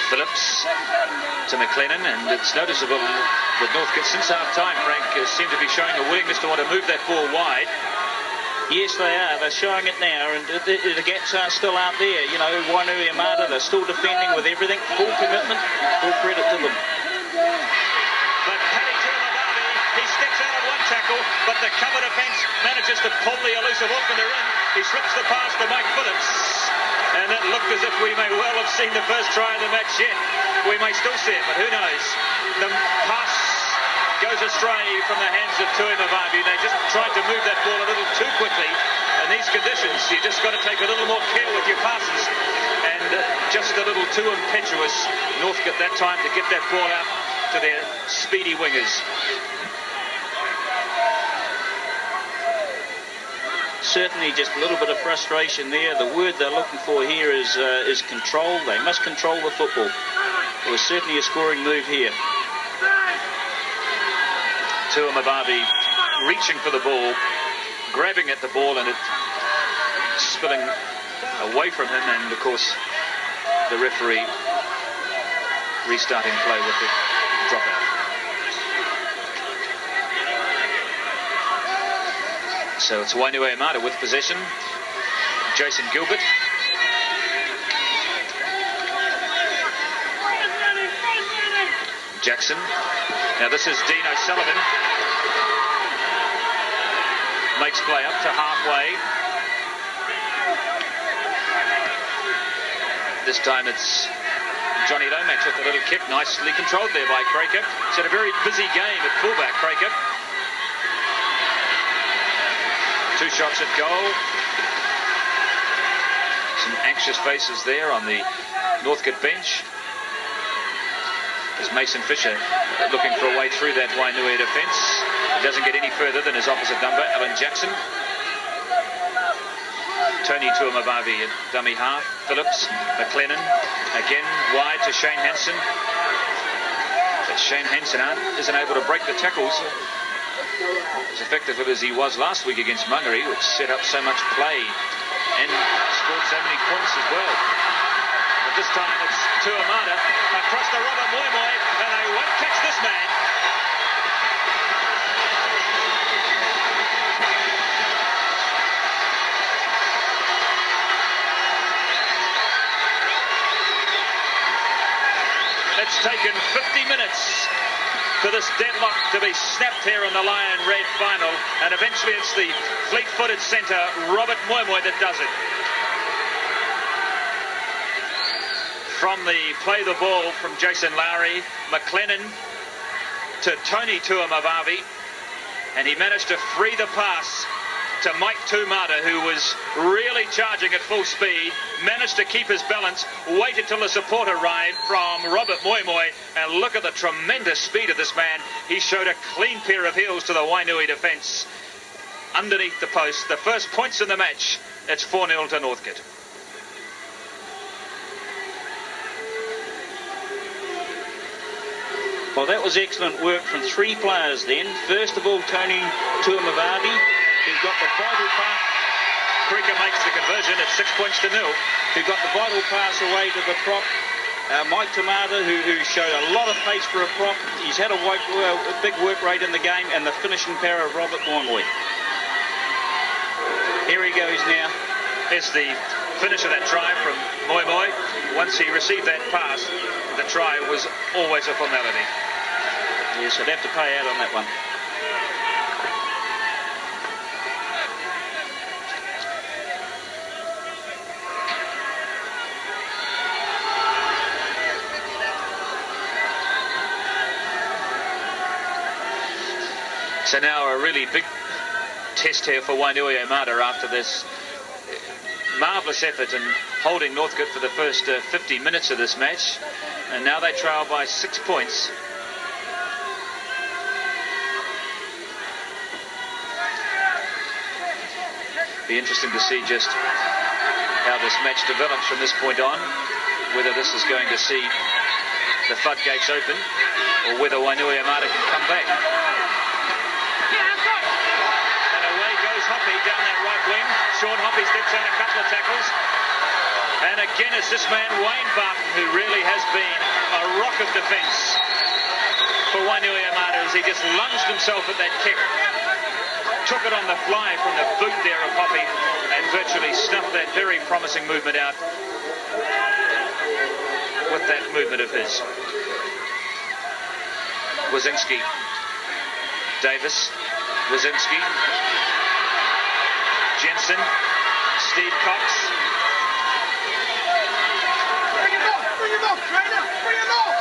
Phillips to McLennan, and it's noticeable that Northcote since half-time, Frank, seem to be showing a willingness to want to move that ball wide. Yes, they are. They're showing it now, and the gaps are still out there. You know, Wainuiamata, they're still defending with everything. Full commitment, full credit to them. But Paddy Tuamavavi, he steps out of one tackle, but the cover defence manages to pull the elusive offender in. He slips the pass to Mike Phillips, and it looked as if we may well have seen the first try of the match yet. We may still see it, but who knows? The pass goes astray from the hands of Tuamavavi. They just tried to move that ball a little too quickly. In these conditions, you just got to take a little more care with your passes, and just a little too impetuous Northcote that time to get that ball out to their speedy wingers. Certainly just a little bit of frustration there. The word they're looking for here is control. They must control the football. It was certainly a scoring move here. Tuamavavi reaching for the ball, grabbing at the ball, and it spilling away from him, and of course the referee restarting play with the dropout. So it's Wainuiamata with possession. Jason Gilbert. Jackson. Now this is Dean O'Sullivan. Makes play up to halfway. This time it's Johnny Lomax with a little kick. Nicely controlled there by Craker. He's had a very busy game at fullback, Craker. 2 shots at goal. Some anxious faces there on the Northcote bench. There's Mason Fisher looking for a way through that Wainui defence. He doesn't get any further than his opposite number, Alan Jackson. Tony Tuamavavi at dummy half. Phillips, McLennan, again wide to Shane Hansen. But Shane Hansen isn't able to break the tackles as effective as he was last week against Mangere, which set up so much play and scored so many points as well. But this time it's Tuamata across to Robert Moimoi, and they won't catch this man. It's taken 50 minutes for this deadlock to be snapped here in the Lion Red final, and eventually it's the fleet-footed centre Robert Moimoi that does it. From the play the ball from Jason Lowry, McLennan to Tony Tuamavavi, and he managed to free the pass to Mike Tuamata, who was really charging at full speed, managed to keep his balance, waited till the support arrived from Robert Moimoi, and look at the tremendous speed of this man. He showed a clean pair of heels to the Wainui defence underneath the post. The first points in the match. It's 4-0 to Northcote. Well, that was excellent work from 3 players then. First of all, Tony Tuamavavi, who got the vital pass. Creaker makes the conversion at 6 points to 0. Who got the vital pass away to the prop. Mike Tuamata, who showed a lot of pace for a prop. He's had a big work rate in the game, and the finishing power of Robert Moimoi. Here he goes now. There's the finish of that try from Moimoi. Once he received that pass, the try was always a formality. Yes, I'd have to pay out on that one. So now a really big test here for Wainuiamata after this marvellous effort in holding Northcote for the first 50 minutes of this match. And now they trail by 6 points. Be interesting to see just how this match develops from this point on, whether this is going to see the floodgates open or whether Wainuiamata can come back. And away goes Hoppy down that right wing. Sean Hoppy steps out a couple of tackles. And again it's this man Wayne Barton who really has been a rock of defence for Wainuiamata as he just lunged himself at that kick. Took it on the fly from the boot there of Hoppy and virtually snuffed that very promising movement out with that movement of his. Wazinski, Davis, Wazinski, Jensen, Steve Cox. Bring him off, trainer, bring him off!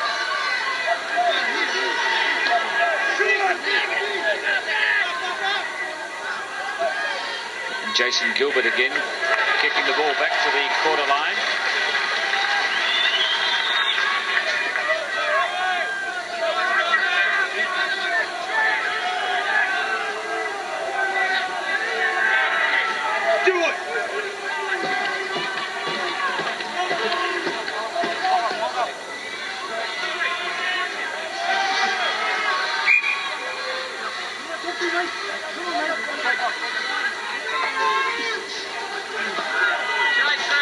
And Jason Gilbert again kicking the ball back to the quarter line.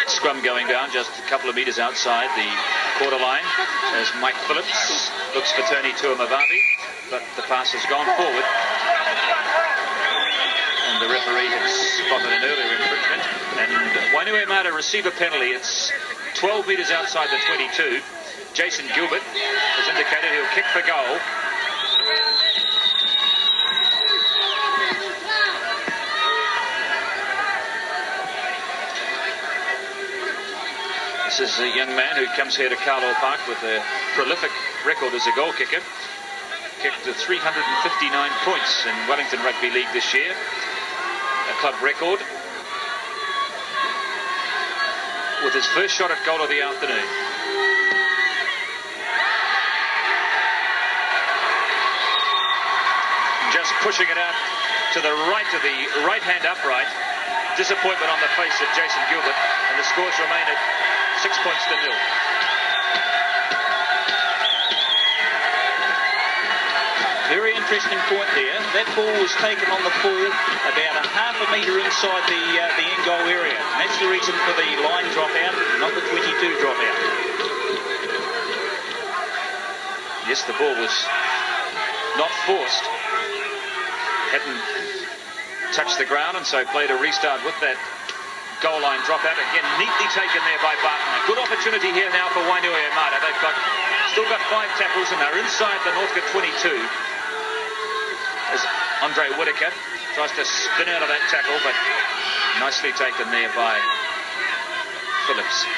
Scrum going down just a couple of metres outside the quarter line as Mike Phillips looks for Tony Tuamavavi, but the pass has gone forward and the referee has spotted an earlier infringement, and Wainuiamata receive a penalty. It's 12 metres outside the 22. Jason Gilbert has indicated he'll kick for goal. This is a young man who comes here to Carlisle Park with a prolific record as a goal kicker. Kicked 359 points in Wellington Rugby League this year, a club record, with his first shot at goal of the afternoon. Just pushing it out to the right of the right-hand upright. Disappointment on the face of Jason Gilbert, and the scores remain at 6 points to 0. Very interesting point there. That ball was taken on the full about a half a metre inside the end goal area. And that's the reason for the line dropout, not the 22 dropout. Yes, the ball was not forced. Hadn't touched the ground, and so played a restart with that goal line dropout. Again, neatly taken there by Barton. A good opportunity here now for Wainuiamata. They've still got 5 tackles and they're inside the Northcote 22. As Andre Whitaker tries to spin out of that tackle, but nicely taken there by Phillips.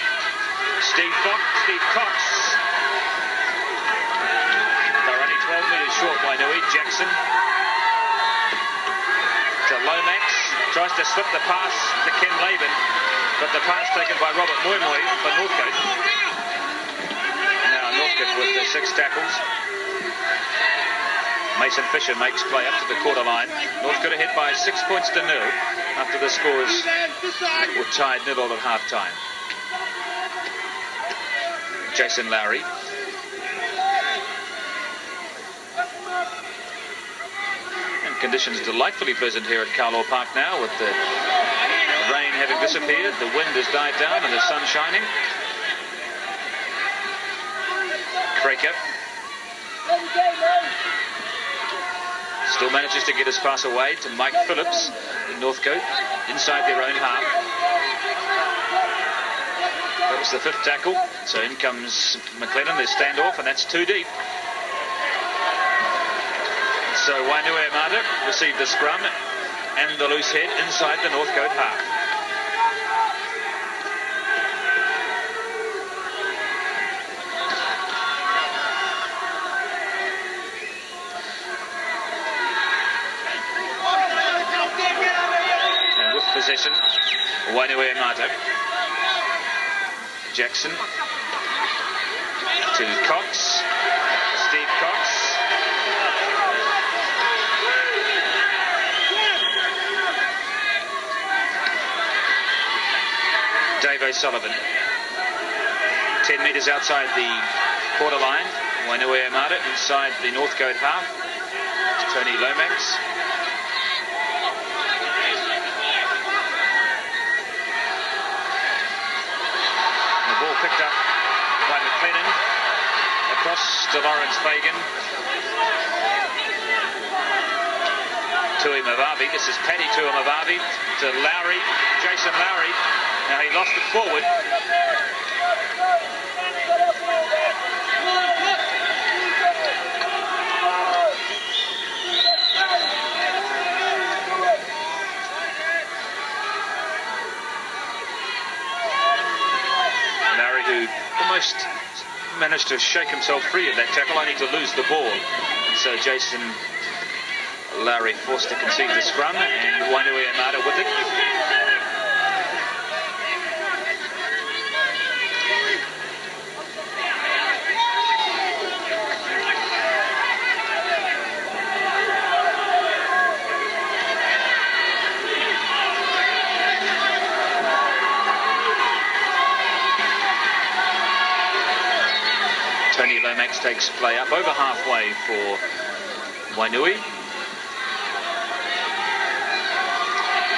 Steve Cox. They're only 12 metres short, Wainui. Jackson to Lomax. Tries to slip the pass to Ken Laban, but the pass taken by Robert Moimoi for Northcote. Now Northcote with the 6 tackles. Mason Fisher makes play up to the quarter line. Northcote ahead by 6 points to 0 after the scores were tied 0 at half time. Jason Lowry. Conditions delightfully pleasant here at Carlisle Park now, with the rain having disappeared, the wind has died down and the sun shining. Craker still manages to get his pass away to Mike Phillips in Northcote inside their own half. That was the 5th tackle, so in comes McLennan. There's standoff, and that's 2 deep. So Wainuiamata received the scrum and the loose head inside the Northcote half. possession. Wainuiamata. Jackson to Cox. Steve Cox. Dave O'Sullivan. 10 metres outside the quarter line. Wainuiamata inside the Northcote half. It's Tony Lomax. The ball picked up by McLennan. Across to Lawrence Fagan. Tuimavavi. This is Paddy Tuimavavi to Lowry. Jason Lowry. Now he lost it forward. Lowry, who almost managed to shake himself free of that tackle, only to lose the ball. And so Jason Lowry forced to concede the scrum, and Wainuiamata with it. Tony Lomax takes play up over halfway for Wainui.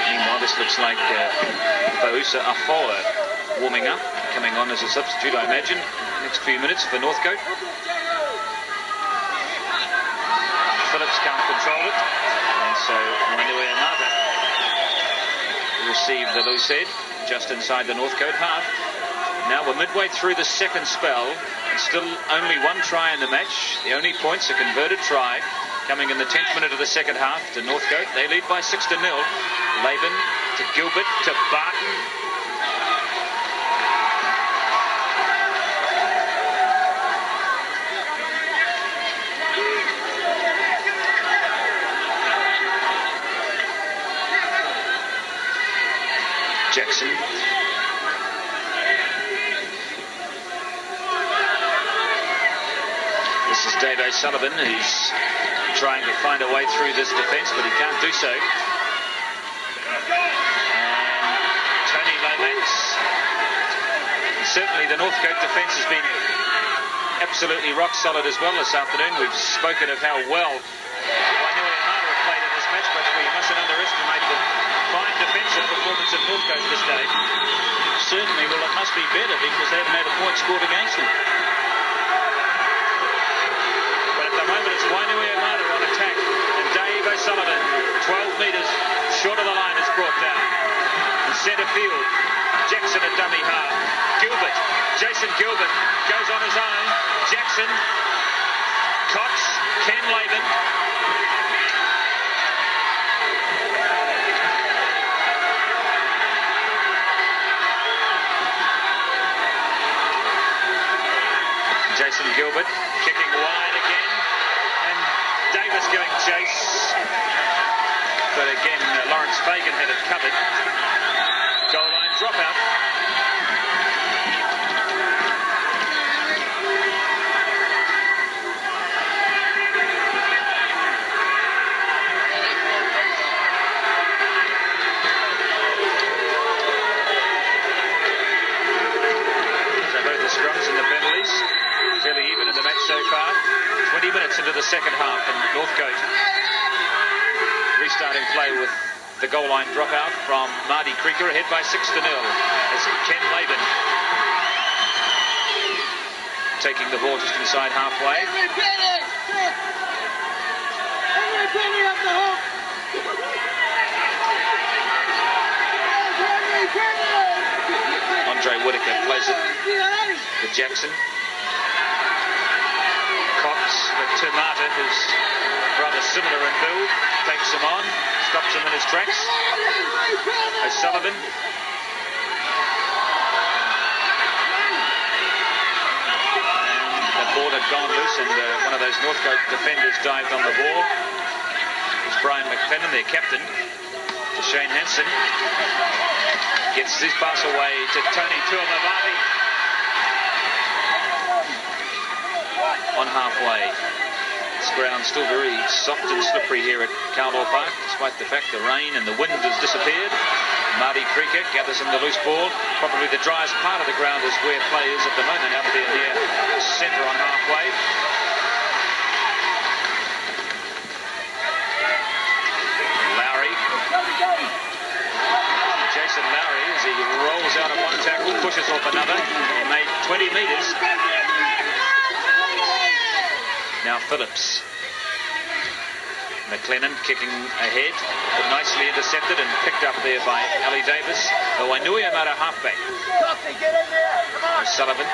Meanwhile, this looks like Fausa Afoa warming up, coming on as a substitute, I imagine, next few minutes for Northcote. Phillips can't control it, and so Wainuiamata received the loose head just inside the Northcote half. Now we're midway through the second spell, and still only one try in the match. The only points, a converted try, coming in the 10th minute of the second half to Northcote. They lead by 6-0. Laban to Gilbert to Barton. Jackson. This is Dave O'Sullivan, who's trying to find a way through this defence, but he can't do so. And Tony Lomax. Certainly the Northcote defence has been absolutely rock solid as well this afternoon. We've spoken of how well Wainuiamata have played in this match, but we mustn't underestimate the fine defensive performance of Northcote this day. Certainly, well, it must be better because they haven't had a point scored against them. At the moment it's Wainuiamata on attack, and Dave O'Sullivan, 12 metres short of the line, is brought down. In centre field, Jackson at dummy half. Gilbert, Jason Gilbert goes on his own. Jackson, Cox, Ken Laban. Jason Gilbert kicking wide again, and Davis giving chase, but again Lawrence Fagan had it covered. Goal line dropout. So both the scrums and the penalties fairly even in the match so far. 20 minutes into the second half, and Northcote restarting play with the goal line dropout from Marty Creeker, ahead by 6-0 as Ken Laban taking the ball just inside halfway. Every penny up the hook. Andre Whitaker plays it with Jackson. Cox with Tomata, who's rather similar in build, takes him on, stops him in his tracks. O'Sullivan. And the ball had gone loose, and one of those Northcote defenders dived on the ball. It's Brian McLennan, their captain, Shane Hansen gets his pass away to Tony Tuamavavi on halfway. This ground still very soft and slippery here at Carlisle Park, despite the fact the rain and the wind has disappeared. Marty Creaker gathers in the loose ball. Probably the driest part of the ground is where play is at the moment, up there near centre on halfway. Lowry. Jason Lowry, as he rolls out of one tackle, pushes off another. He made 20 metres. Now Phillips. McLennan kicking ahead, but nicely intercepted and picked up there by Ali Davis. The Wainuiamata halfback. Sullivan.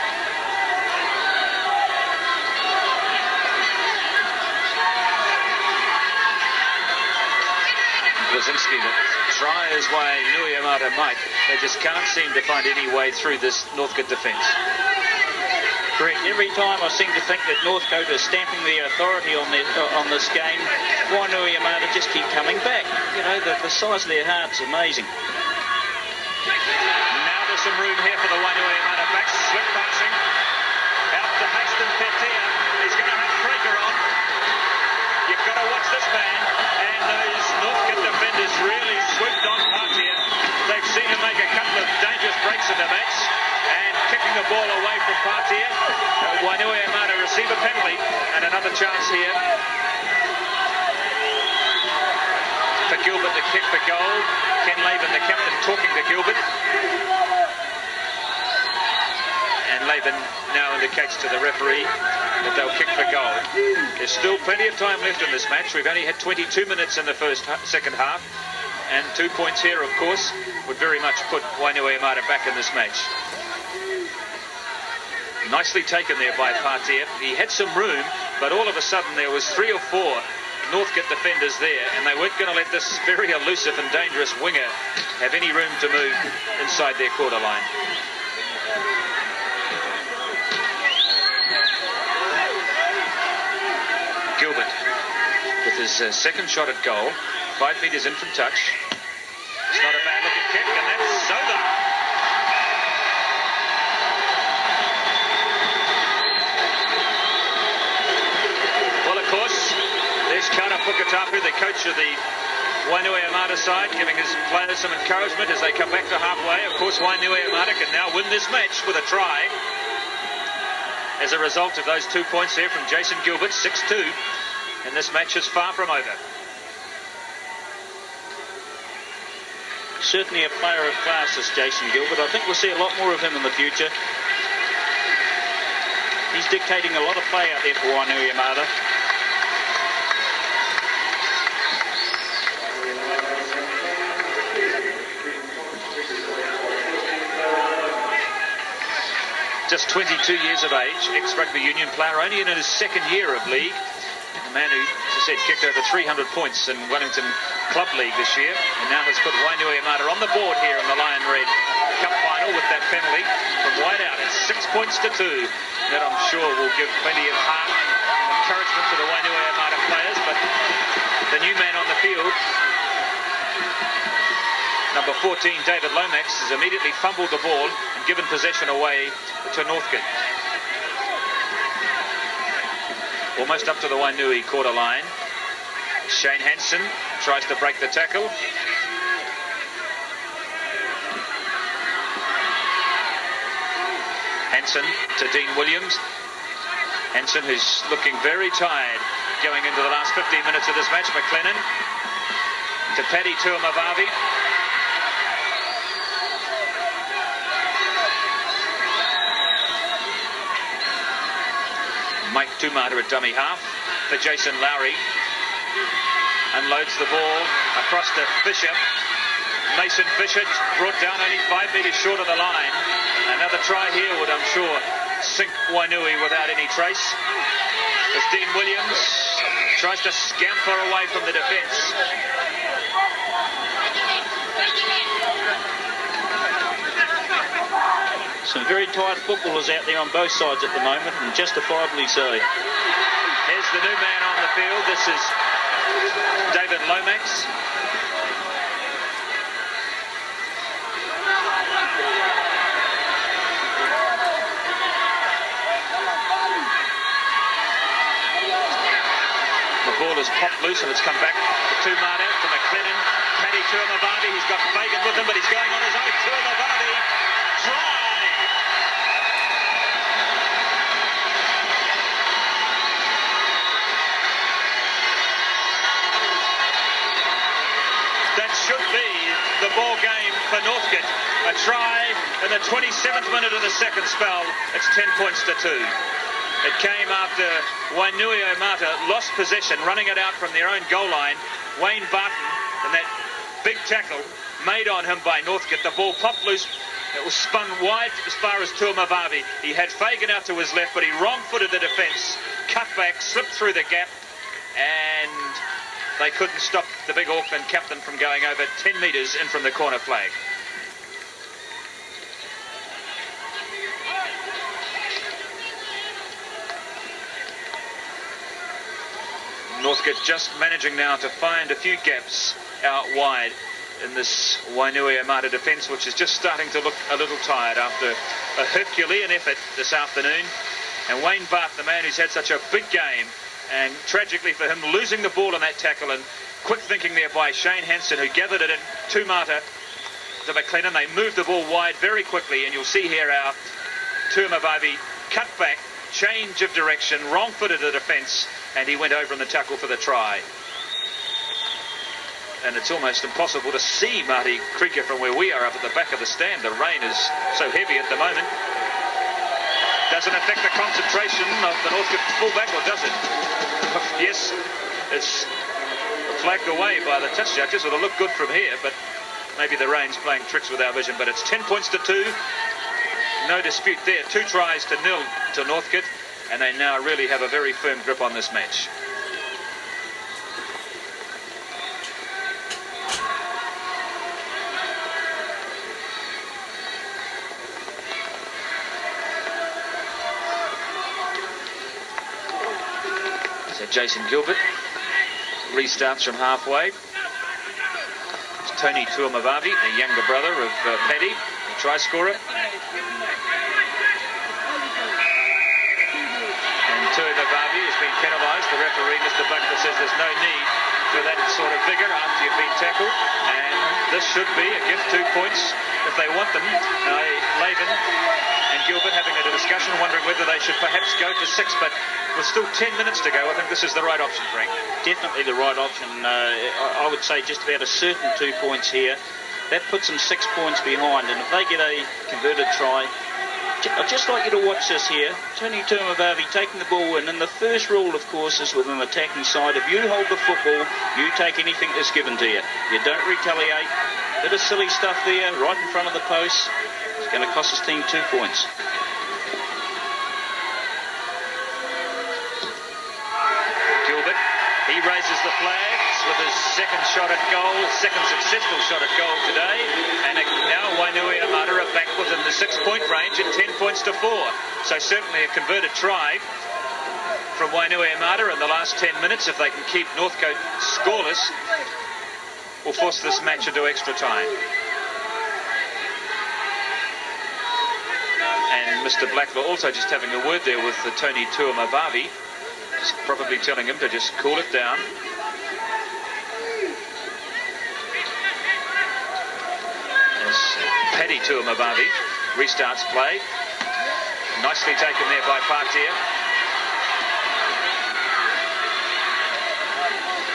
Blazinski, that try as Wainuiamata might, they just can't seem to find any way through this Northcote defence. Correct. Every time I seem to think that Northcote is stamping their authority on this game, Wainuiamata just keep coming back. You know, the size of their heart's amazing. Now there's some room here for the Wainuiamata backs. Slip passing out to Hastings Petia. He's going to have Creaker on. You've got to watch this man. And those Northcote defenders really swooped on Petia. They've seen him make a couple of dangerous breaks in the match. And kicking the ball away from Petia. Wainuiamata receive a penalty. And another chance here for Gilbert to kick for goal. Ken Laban, the captain, talking to Gilbert. And Laban now indicates to the referee that they'll kick for goal. There's still plenty of time left in this match. We've only had 22 minutes in the second half. And 2 points here, of course, would very much put Wainuiamata back in this match. Nicely taken there by Petia. He had some room, but all of a sudden there was 3 or 4 Northcote defenders there, and they weren't going to let this very elusive and dangerous winger have any room to move inside their quarter line. Gilbert with his second shot at goal, 5 metres in from touch. It's not a bad looking kick, and that's over. Well, of course, there's Kara Pukatapu, the coach of the Wainuiamata side, giving his players some encouragement as they come back to halfway. Of course, Wainuiamata can now win this match with a try as a result of those 2 points there from Jason Gilbert, 6-2, and this match is far from over. Certainly a player of class, this Jason Gilbert. I think we'll see a lot more of him in the future. He's dictating a lot of play out there for Wainuiamata. Just 22 years of age, ex-rugby union player, only in his second year of league. A man who, as I said, kicked over 300 points in Wellington Club League this year, and now has put Wainuiamata on the board here in the Lion Red Cup final with that penalty from wide out. It's 6 points to 2. That I'm sure will give plenty of heart and encouragement to the Wainuiamata players, but the new man on the field, number 14, David Lomax, has immediately fumbled the ball and given possession away to Northcote. Almost up to the Wainui quarter line. Shane Hansen tries to break the tackle. Hansen to Dean Williams. Hansen, who's looking very tired going into the last 15 minutes of this match. McLennan to Paddy Tuamavavi. Mike Tumata at dummy half for Jason Lowry. Unloads the ball across to Fisher. Mason Fisher brought down only 5 metres short of the line. Another try here would, I'm sure, sink Wainui without any trace. As Dean Williams tries to scamper away from the defence. Some very tired footballers out there on both sides at the moment, and justifiably so. Here's the new man on the field. This is David Lomax. was popped loose, and it's come back to Tumata, to McLennan. Paddy Tuamavavi, he's got Fagan with him, but he's going on his own. Tuamavavi, try! That should be the ball game for Northcote. A try in the 27th minute of the second spell. It's 10 points to 2. It came after Wainuiamata lost possession, running it out from their own goal line. Wayne Barton, and that big tackle made on him by Northcote. The ball popped loose. It was spun wide as far as Tuamavavi. He had Fagan out to his left, but he wrong-footed the defence, cut back, slipped through the gap, and they couldn't stop the big Auckland captain from going over 10 metres in from the corner flag. Northcote just managing now to find a few gaps out wide in this Wainuiamata defence, which is just starting to look a little tired after a Herculean effort this afternoon. And Wayne Bart, the man who's had such a big game, and tragically for him, losing the ball on that tackle, and quick thinking there by Shane Hansen, who gathered it in Tumata to McLennan. They moved the ball wide very quickly, and you'll see here our Tuamavavi cut back, change of direction, wrong-footed the defence, and he went over in the tackle for the try. And it's almost impossible to see Marty Krieger from where we are up at the back of the stand. The rain is so heavy at the moment. Doesn't affect the concentration of the Northcote fullback, or does it? Yes, it's flagged away by the touch judges. It'll look good from here, but maybe the rain's playing tricks with our vision. But it's 10 points to 2. No dispute there. 2 tries to 0 to Northcote, and they now really have a very firm grip on this match. So Jason Gilbert restarts from halfway. It's Tony Tuamavavi, the younger brother of Paddy, the try scorer. And Tuamavavi has been penalised. The referee, Mr. Buckler, says there's no need for that sort of vigour after you've been tackled. And this should be a gift, 2 points if they want them. Laban and Gilbert having a discussion, wondering whether they should perhaps go for 6, but with still 10 minutes to go, I think this is the right option, Frank. Definitely the right option. I would say just about a certain 2 points here. That puts them 6 points behind, and if they get a converted try, I'd just like you to watch this here. Tony Tuamavavi taking the ball in, and the first rule, of course, is with an attacking side. If you hold the football, you take anything that's given to you. You don't retaliate. Bit of silly stuff there, right in front of the post. It's going to cost his team 2 points. Gilbert, he raises the flags with his second shot at goal, second successful shot at goal today, and now Wainuiamata are back within the 6-point range at 10 points to 4. So certainly a converted try from Wainuiamata in the last 10 minutes, if they can keep Northcote scoreless, will force this match into extra time. And Mr. Blackler also just having a word there with Tony Tuamavavi, just probably telling him to just cool it down. As Paddy Tuamavavi restarts play. Nicely taken there by Partia.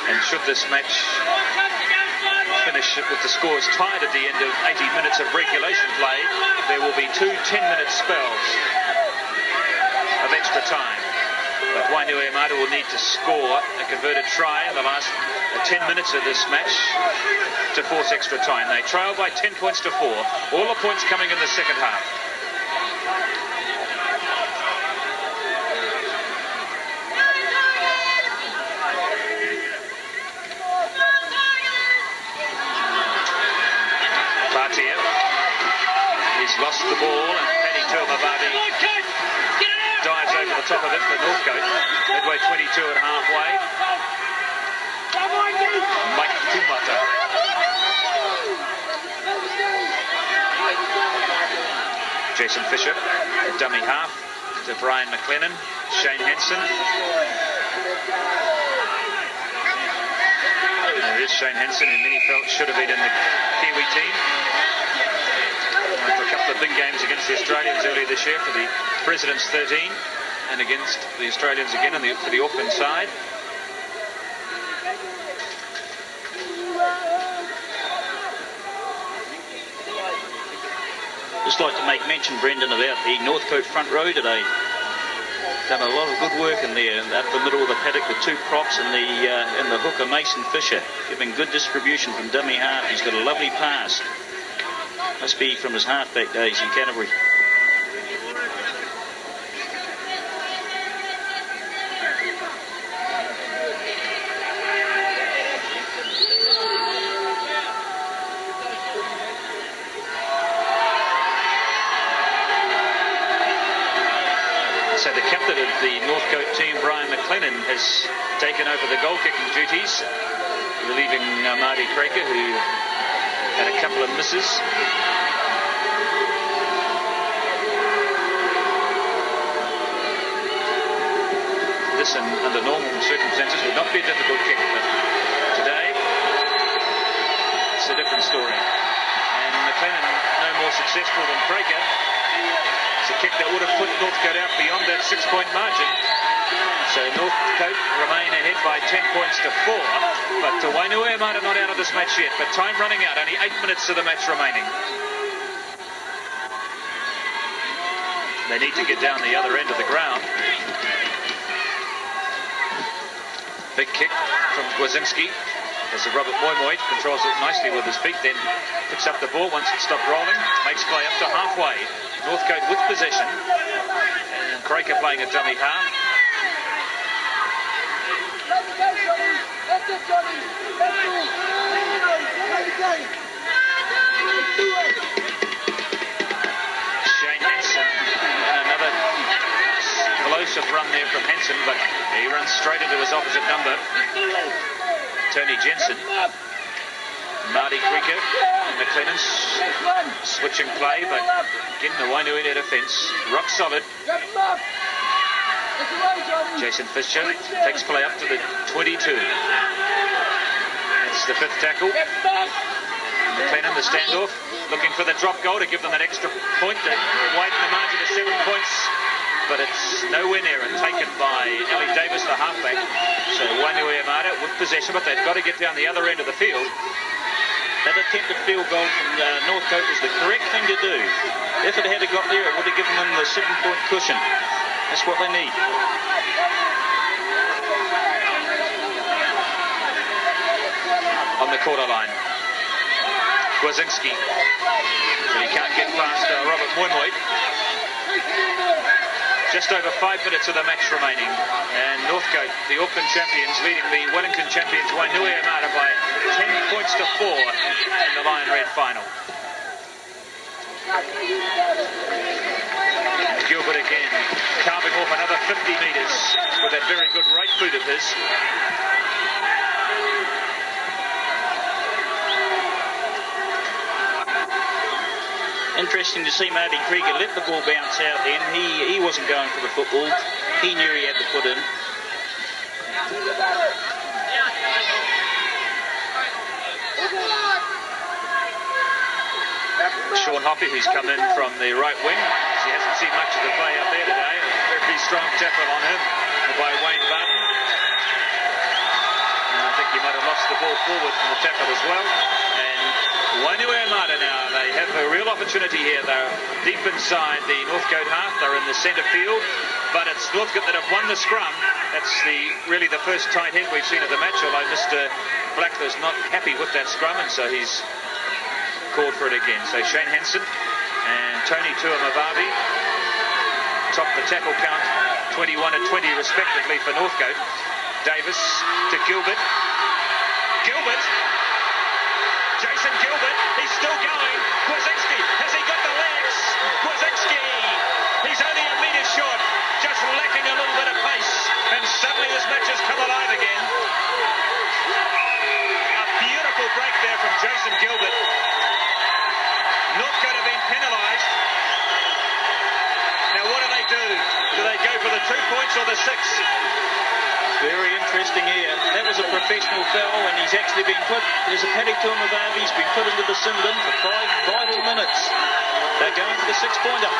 And should this match finish with the scores tied at the end of 80 minutes of regulation play, there will be 2 10-minute spells of extra time. But Wainuiamata will need to score a converted try in the last 10 minutes of this match to force extra time. They trail by 10 points to 4. All the points coming in the second half. Partia. He's lost the ball, and Paddy Tuamavavi dives over the top of it for Northcote. Midway 22 and halfway. Mike Kumata. Jason Fisher, dummy half to Brian McLennan. Shane Hansen. There's Shane Hanson, who many felt should have been in the Kiwi team. For a couple of big games against the Australians earlier this year for the Presidents 13 and against the Australians again for the Auckland side. Just like to make mention, Brendan, about the Northcote front row today. Done a lot of good work in there, up the middle of the paddock with two props and the hooker Mason Fisher, giving good distribution from dummy half. He's got a lovely pass. Must be from his halfback days in Canterbury. So the captain of the Northcote team, Brian McLennan, has taken over the goal-kicking duties, relieving Marty Craker, who had a couple of misses. This, under normal circumstances, would not be a difficult kick, but today it's a different story. And McLennan no more successful than Craker. It's a kick that would have put Northcote out beyond that 6-point margin. So Northcote remain ahead by 10 points to 4. But Wainuiamata not out of this match yet. But time running out, only 8 minutes of the match remaining. They need to get down the other end of the ground. Big kick from Gwazinski. As Robert Moimoy controls it nicely with his feet, then picks up the ball once it stopped rolling, makes play up to halfway. Northcote with possession, and Craker playing a dummy half. Shane Hanson, another explosive run there from Hanson, but he runs straight into his opposite number. Tony Jensen, Marty Creaker, and McLennan switching play, but getting the Wainuiamata defence rock solid. Jason Fisher takes play up to the 22. It's the 5th tackle. McLennan, the standoff, looking for the drop goal to give them an extra point to widen the margin to 7 points. But it's nowhere near it, taken by Ellie Davis, the halfback. So Wainuiamata with possession, but they've got to get down the other end of the field. That attempted field goal from Northcote was the correct thing to do. If it had got there, it would have given them the 7-point cushion. That's what they need. On the quarter line, Gwazinski. But he can't get past Robert Moimoy. Just over 5 minutes of the match remaining, and Northcote, the Auckland champions, leading the Wellington champions Wainuiamata by 10 points to 4 in the Lion Red final. Gilbert again, carving off another 50 metres with that very good right foot of his. Interesting to see Marty Krieger let the ball bounce out then. He wasn't going for the football. He knew he had to put in. Sean Hoppy, who's come in from the right wing. He hasn't seen much of the play out there today. A very strong tackle on him by Wayne Barton. And I think he might have lost the ball forward from the tackle as well. And Wainuiamata now, they have a real opportunity here. They're deep inside the Northcote half. They're in the centre field, but it's Northcote that have won the scrum. That's really the first tight head we've seen of the match, although Mr. Blackler's not happy with that scrum, and so he's called for it again. So Shane Hanson and Tony Tuamavavi top the tackle count, 21 and 20 respectively for Northcote. Davis to Gilbert. Gilbert! Jason Gilbert, he's still going. Gwazinski, has he got the legs? Gwazinski, he's only a metre short, just lacking a little bit of pace, and suddenly this match has come alive again. A beautiful break there from Jason Gilbert. Northcote have been penalised. Now what do? Do they go for the 2 points or the 6? Very interesting here. That was a professional foul, and he's actually been put, there's a Paddy Tuamavavi, he's been put into the sin bin for 5 vital minutes. They're going for the 6-pointer.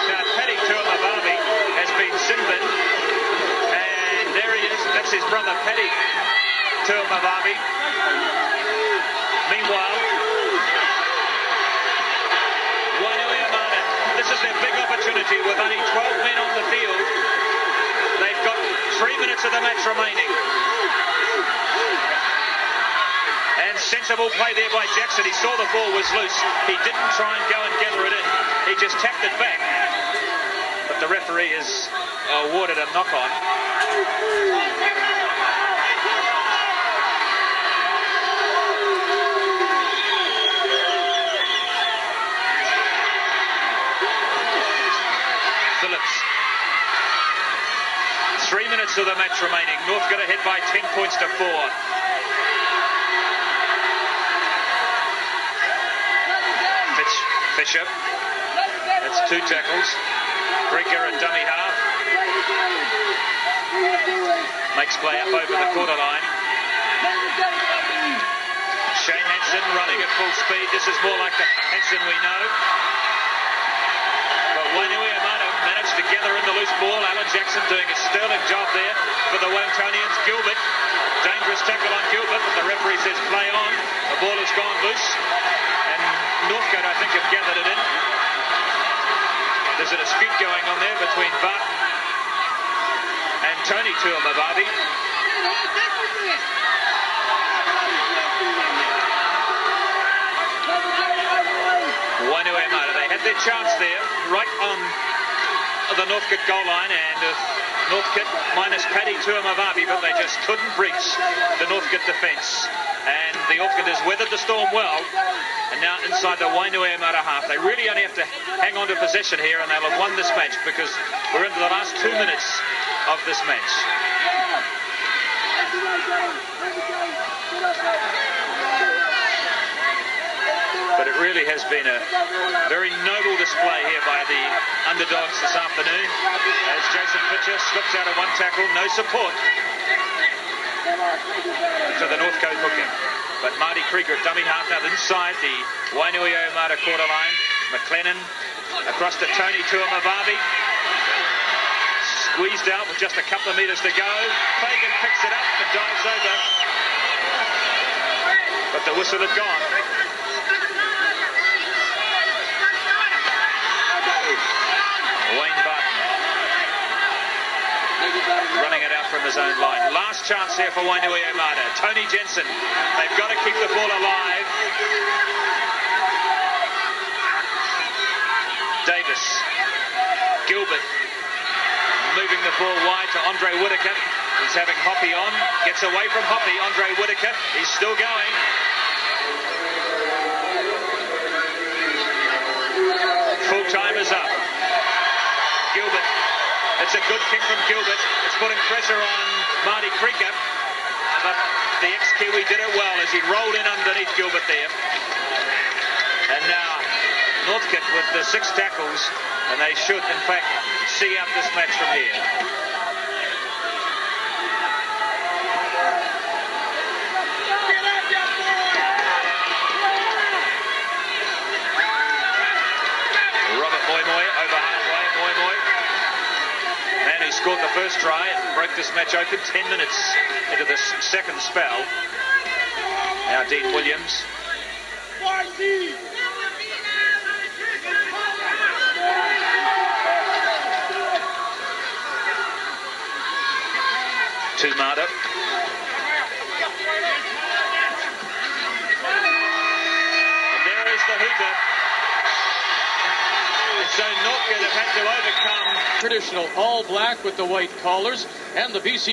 Now, Paddy Tuamavavi has been sin bin, and there he is. That's his brother, Paddy Tuamavavi. Meanwhile, Wainuiamata, this is their big opportunity with only 12 men on the field. They've got 3 minutes of the match remaining. And sensible play there by Jackson. He saw the ball was loose. He didn't try and go and gather it in. He just tapped it back. But the referee has awarded a knock-on. Phillips. 3 minutes of the match remaining. Northcote ahead by 10 points to 4. Fisher. That's 2 tackles. Krieger at dummy half. Makes play up over the quarter line. Shane Hansen running at full speed. This is more like the Hansen we know. But Wainuiamata managed to gather in the loose ball. Alan Jackson doing a sterling job there for the Wellingtonians. Gilbert, dangerous tackle on Gilbert, but the referee says play on. The ball has gone loose, and Northcote, I think, have gathered it in. There's a dispute going on there between Barton and Tony Tuamavavi. Wainuiamata, they had their chance there, right on the Northcote goal line, and Northcote minus Paddy Tuamavavi, but they just couldn't breach the Northcote defence. And the Aucklanders weathered the storm well, and now inside the Wainuiamata half. They really only have to hang on to possession here, and they'll have won this match, because we're into the last 2 minutes of this match. But it really has been a very noble display here by the underdogs this afternoon, as Jason Pitcher slips out of one tackle, no support to the Northcote hooker. But Marty Krieger at dummy half now inside the Wainuiamata quarter line. McLennan across to Tony Tuamavavi. Squeezed out with just a couple of metres to go. Fagan picks it up and dives over. But the whistle had gone. Wayne Barton running it out from his own line. Last chance here for Wainuiamata. Tony Jensen. They've got to keep the ball alive. Davis. Gilbert. Moving the ball wide to Andre Whitaker. He's having Hoppy on. Gets away from Hoppy. Andre Whitaker. He's still going. Full time is up. Gilbert. It's a good kick from Gilbert. It's putting pressure on Marty Krieger. But the ex-Kiwi did it well as he rolled in underneath Gilbert there. And now Northcote with the 6 tackles, and they should, in fact, see out this match from here. Robert Moimoy over halfway. Moimoy, man who scored the first try and broke this match open 10 minutes into the second spell. Now Dean Williams. To Mata. And there is the hooker. And so Northcote have had to overcome traditional all black with the white collars and the BC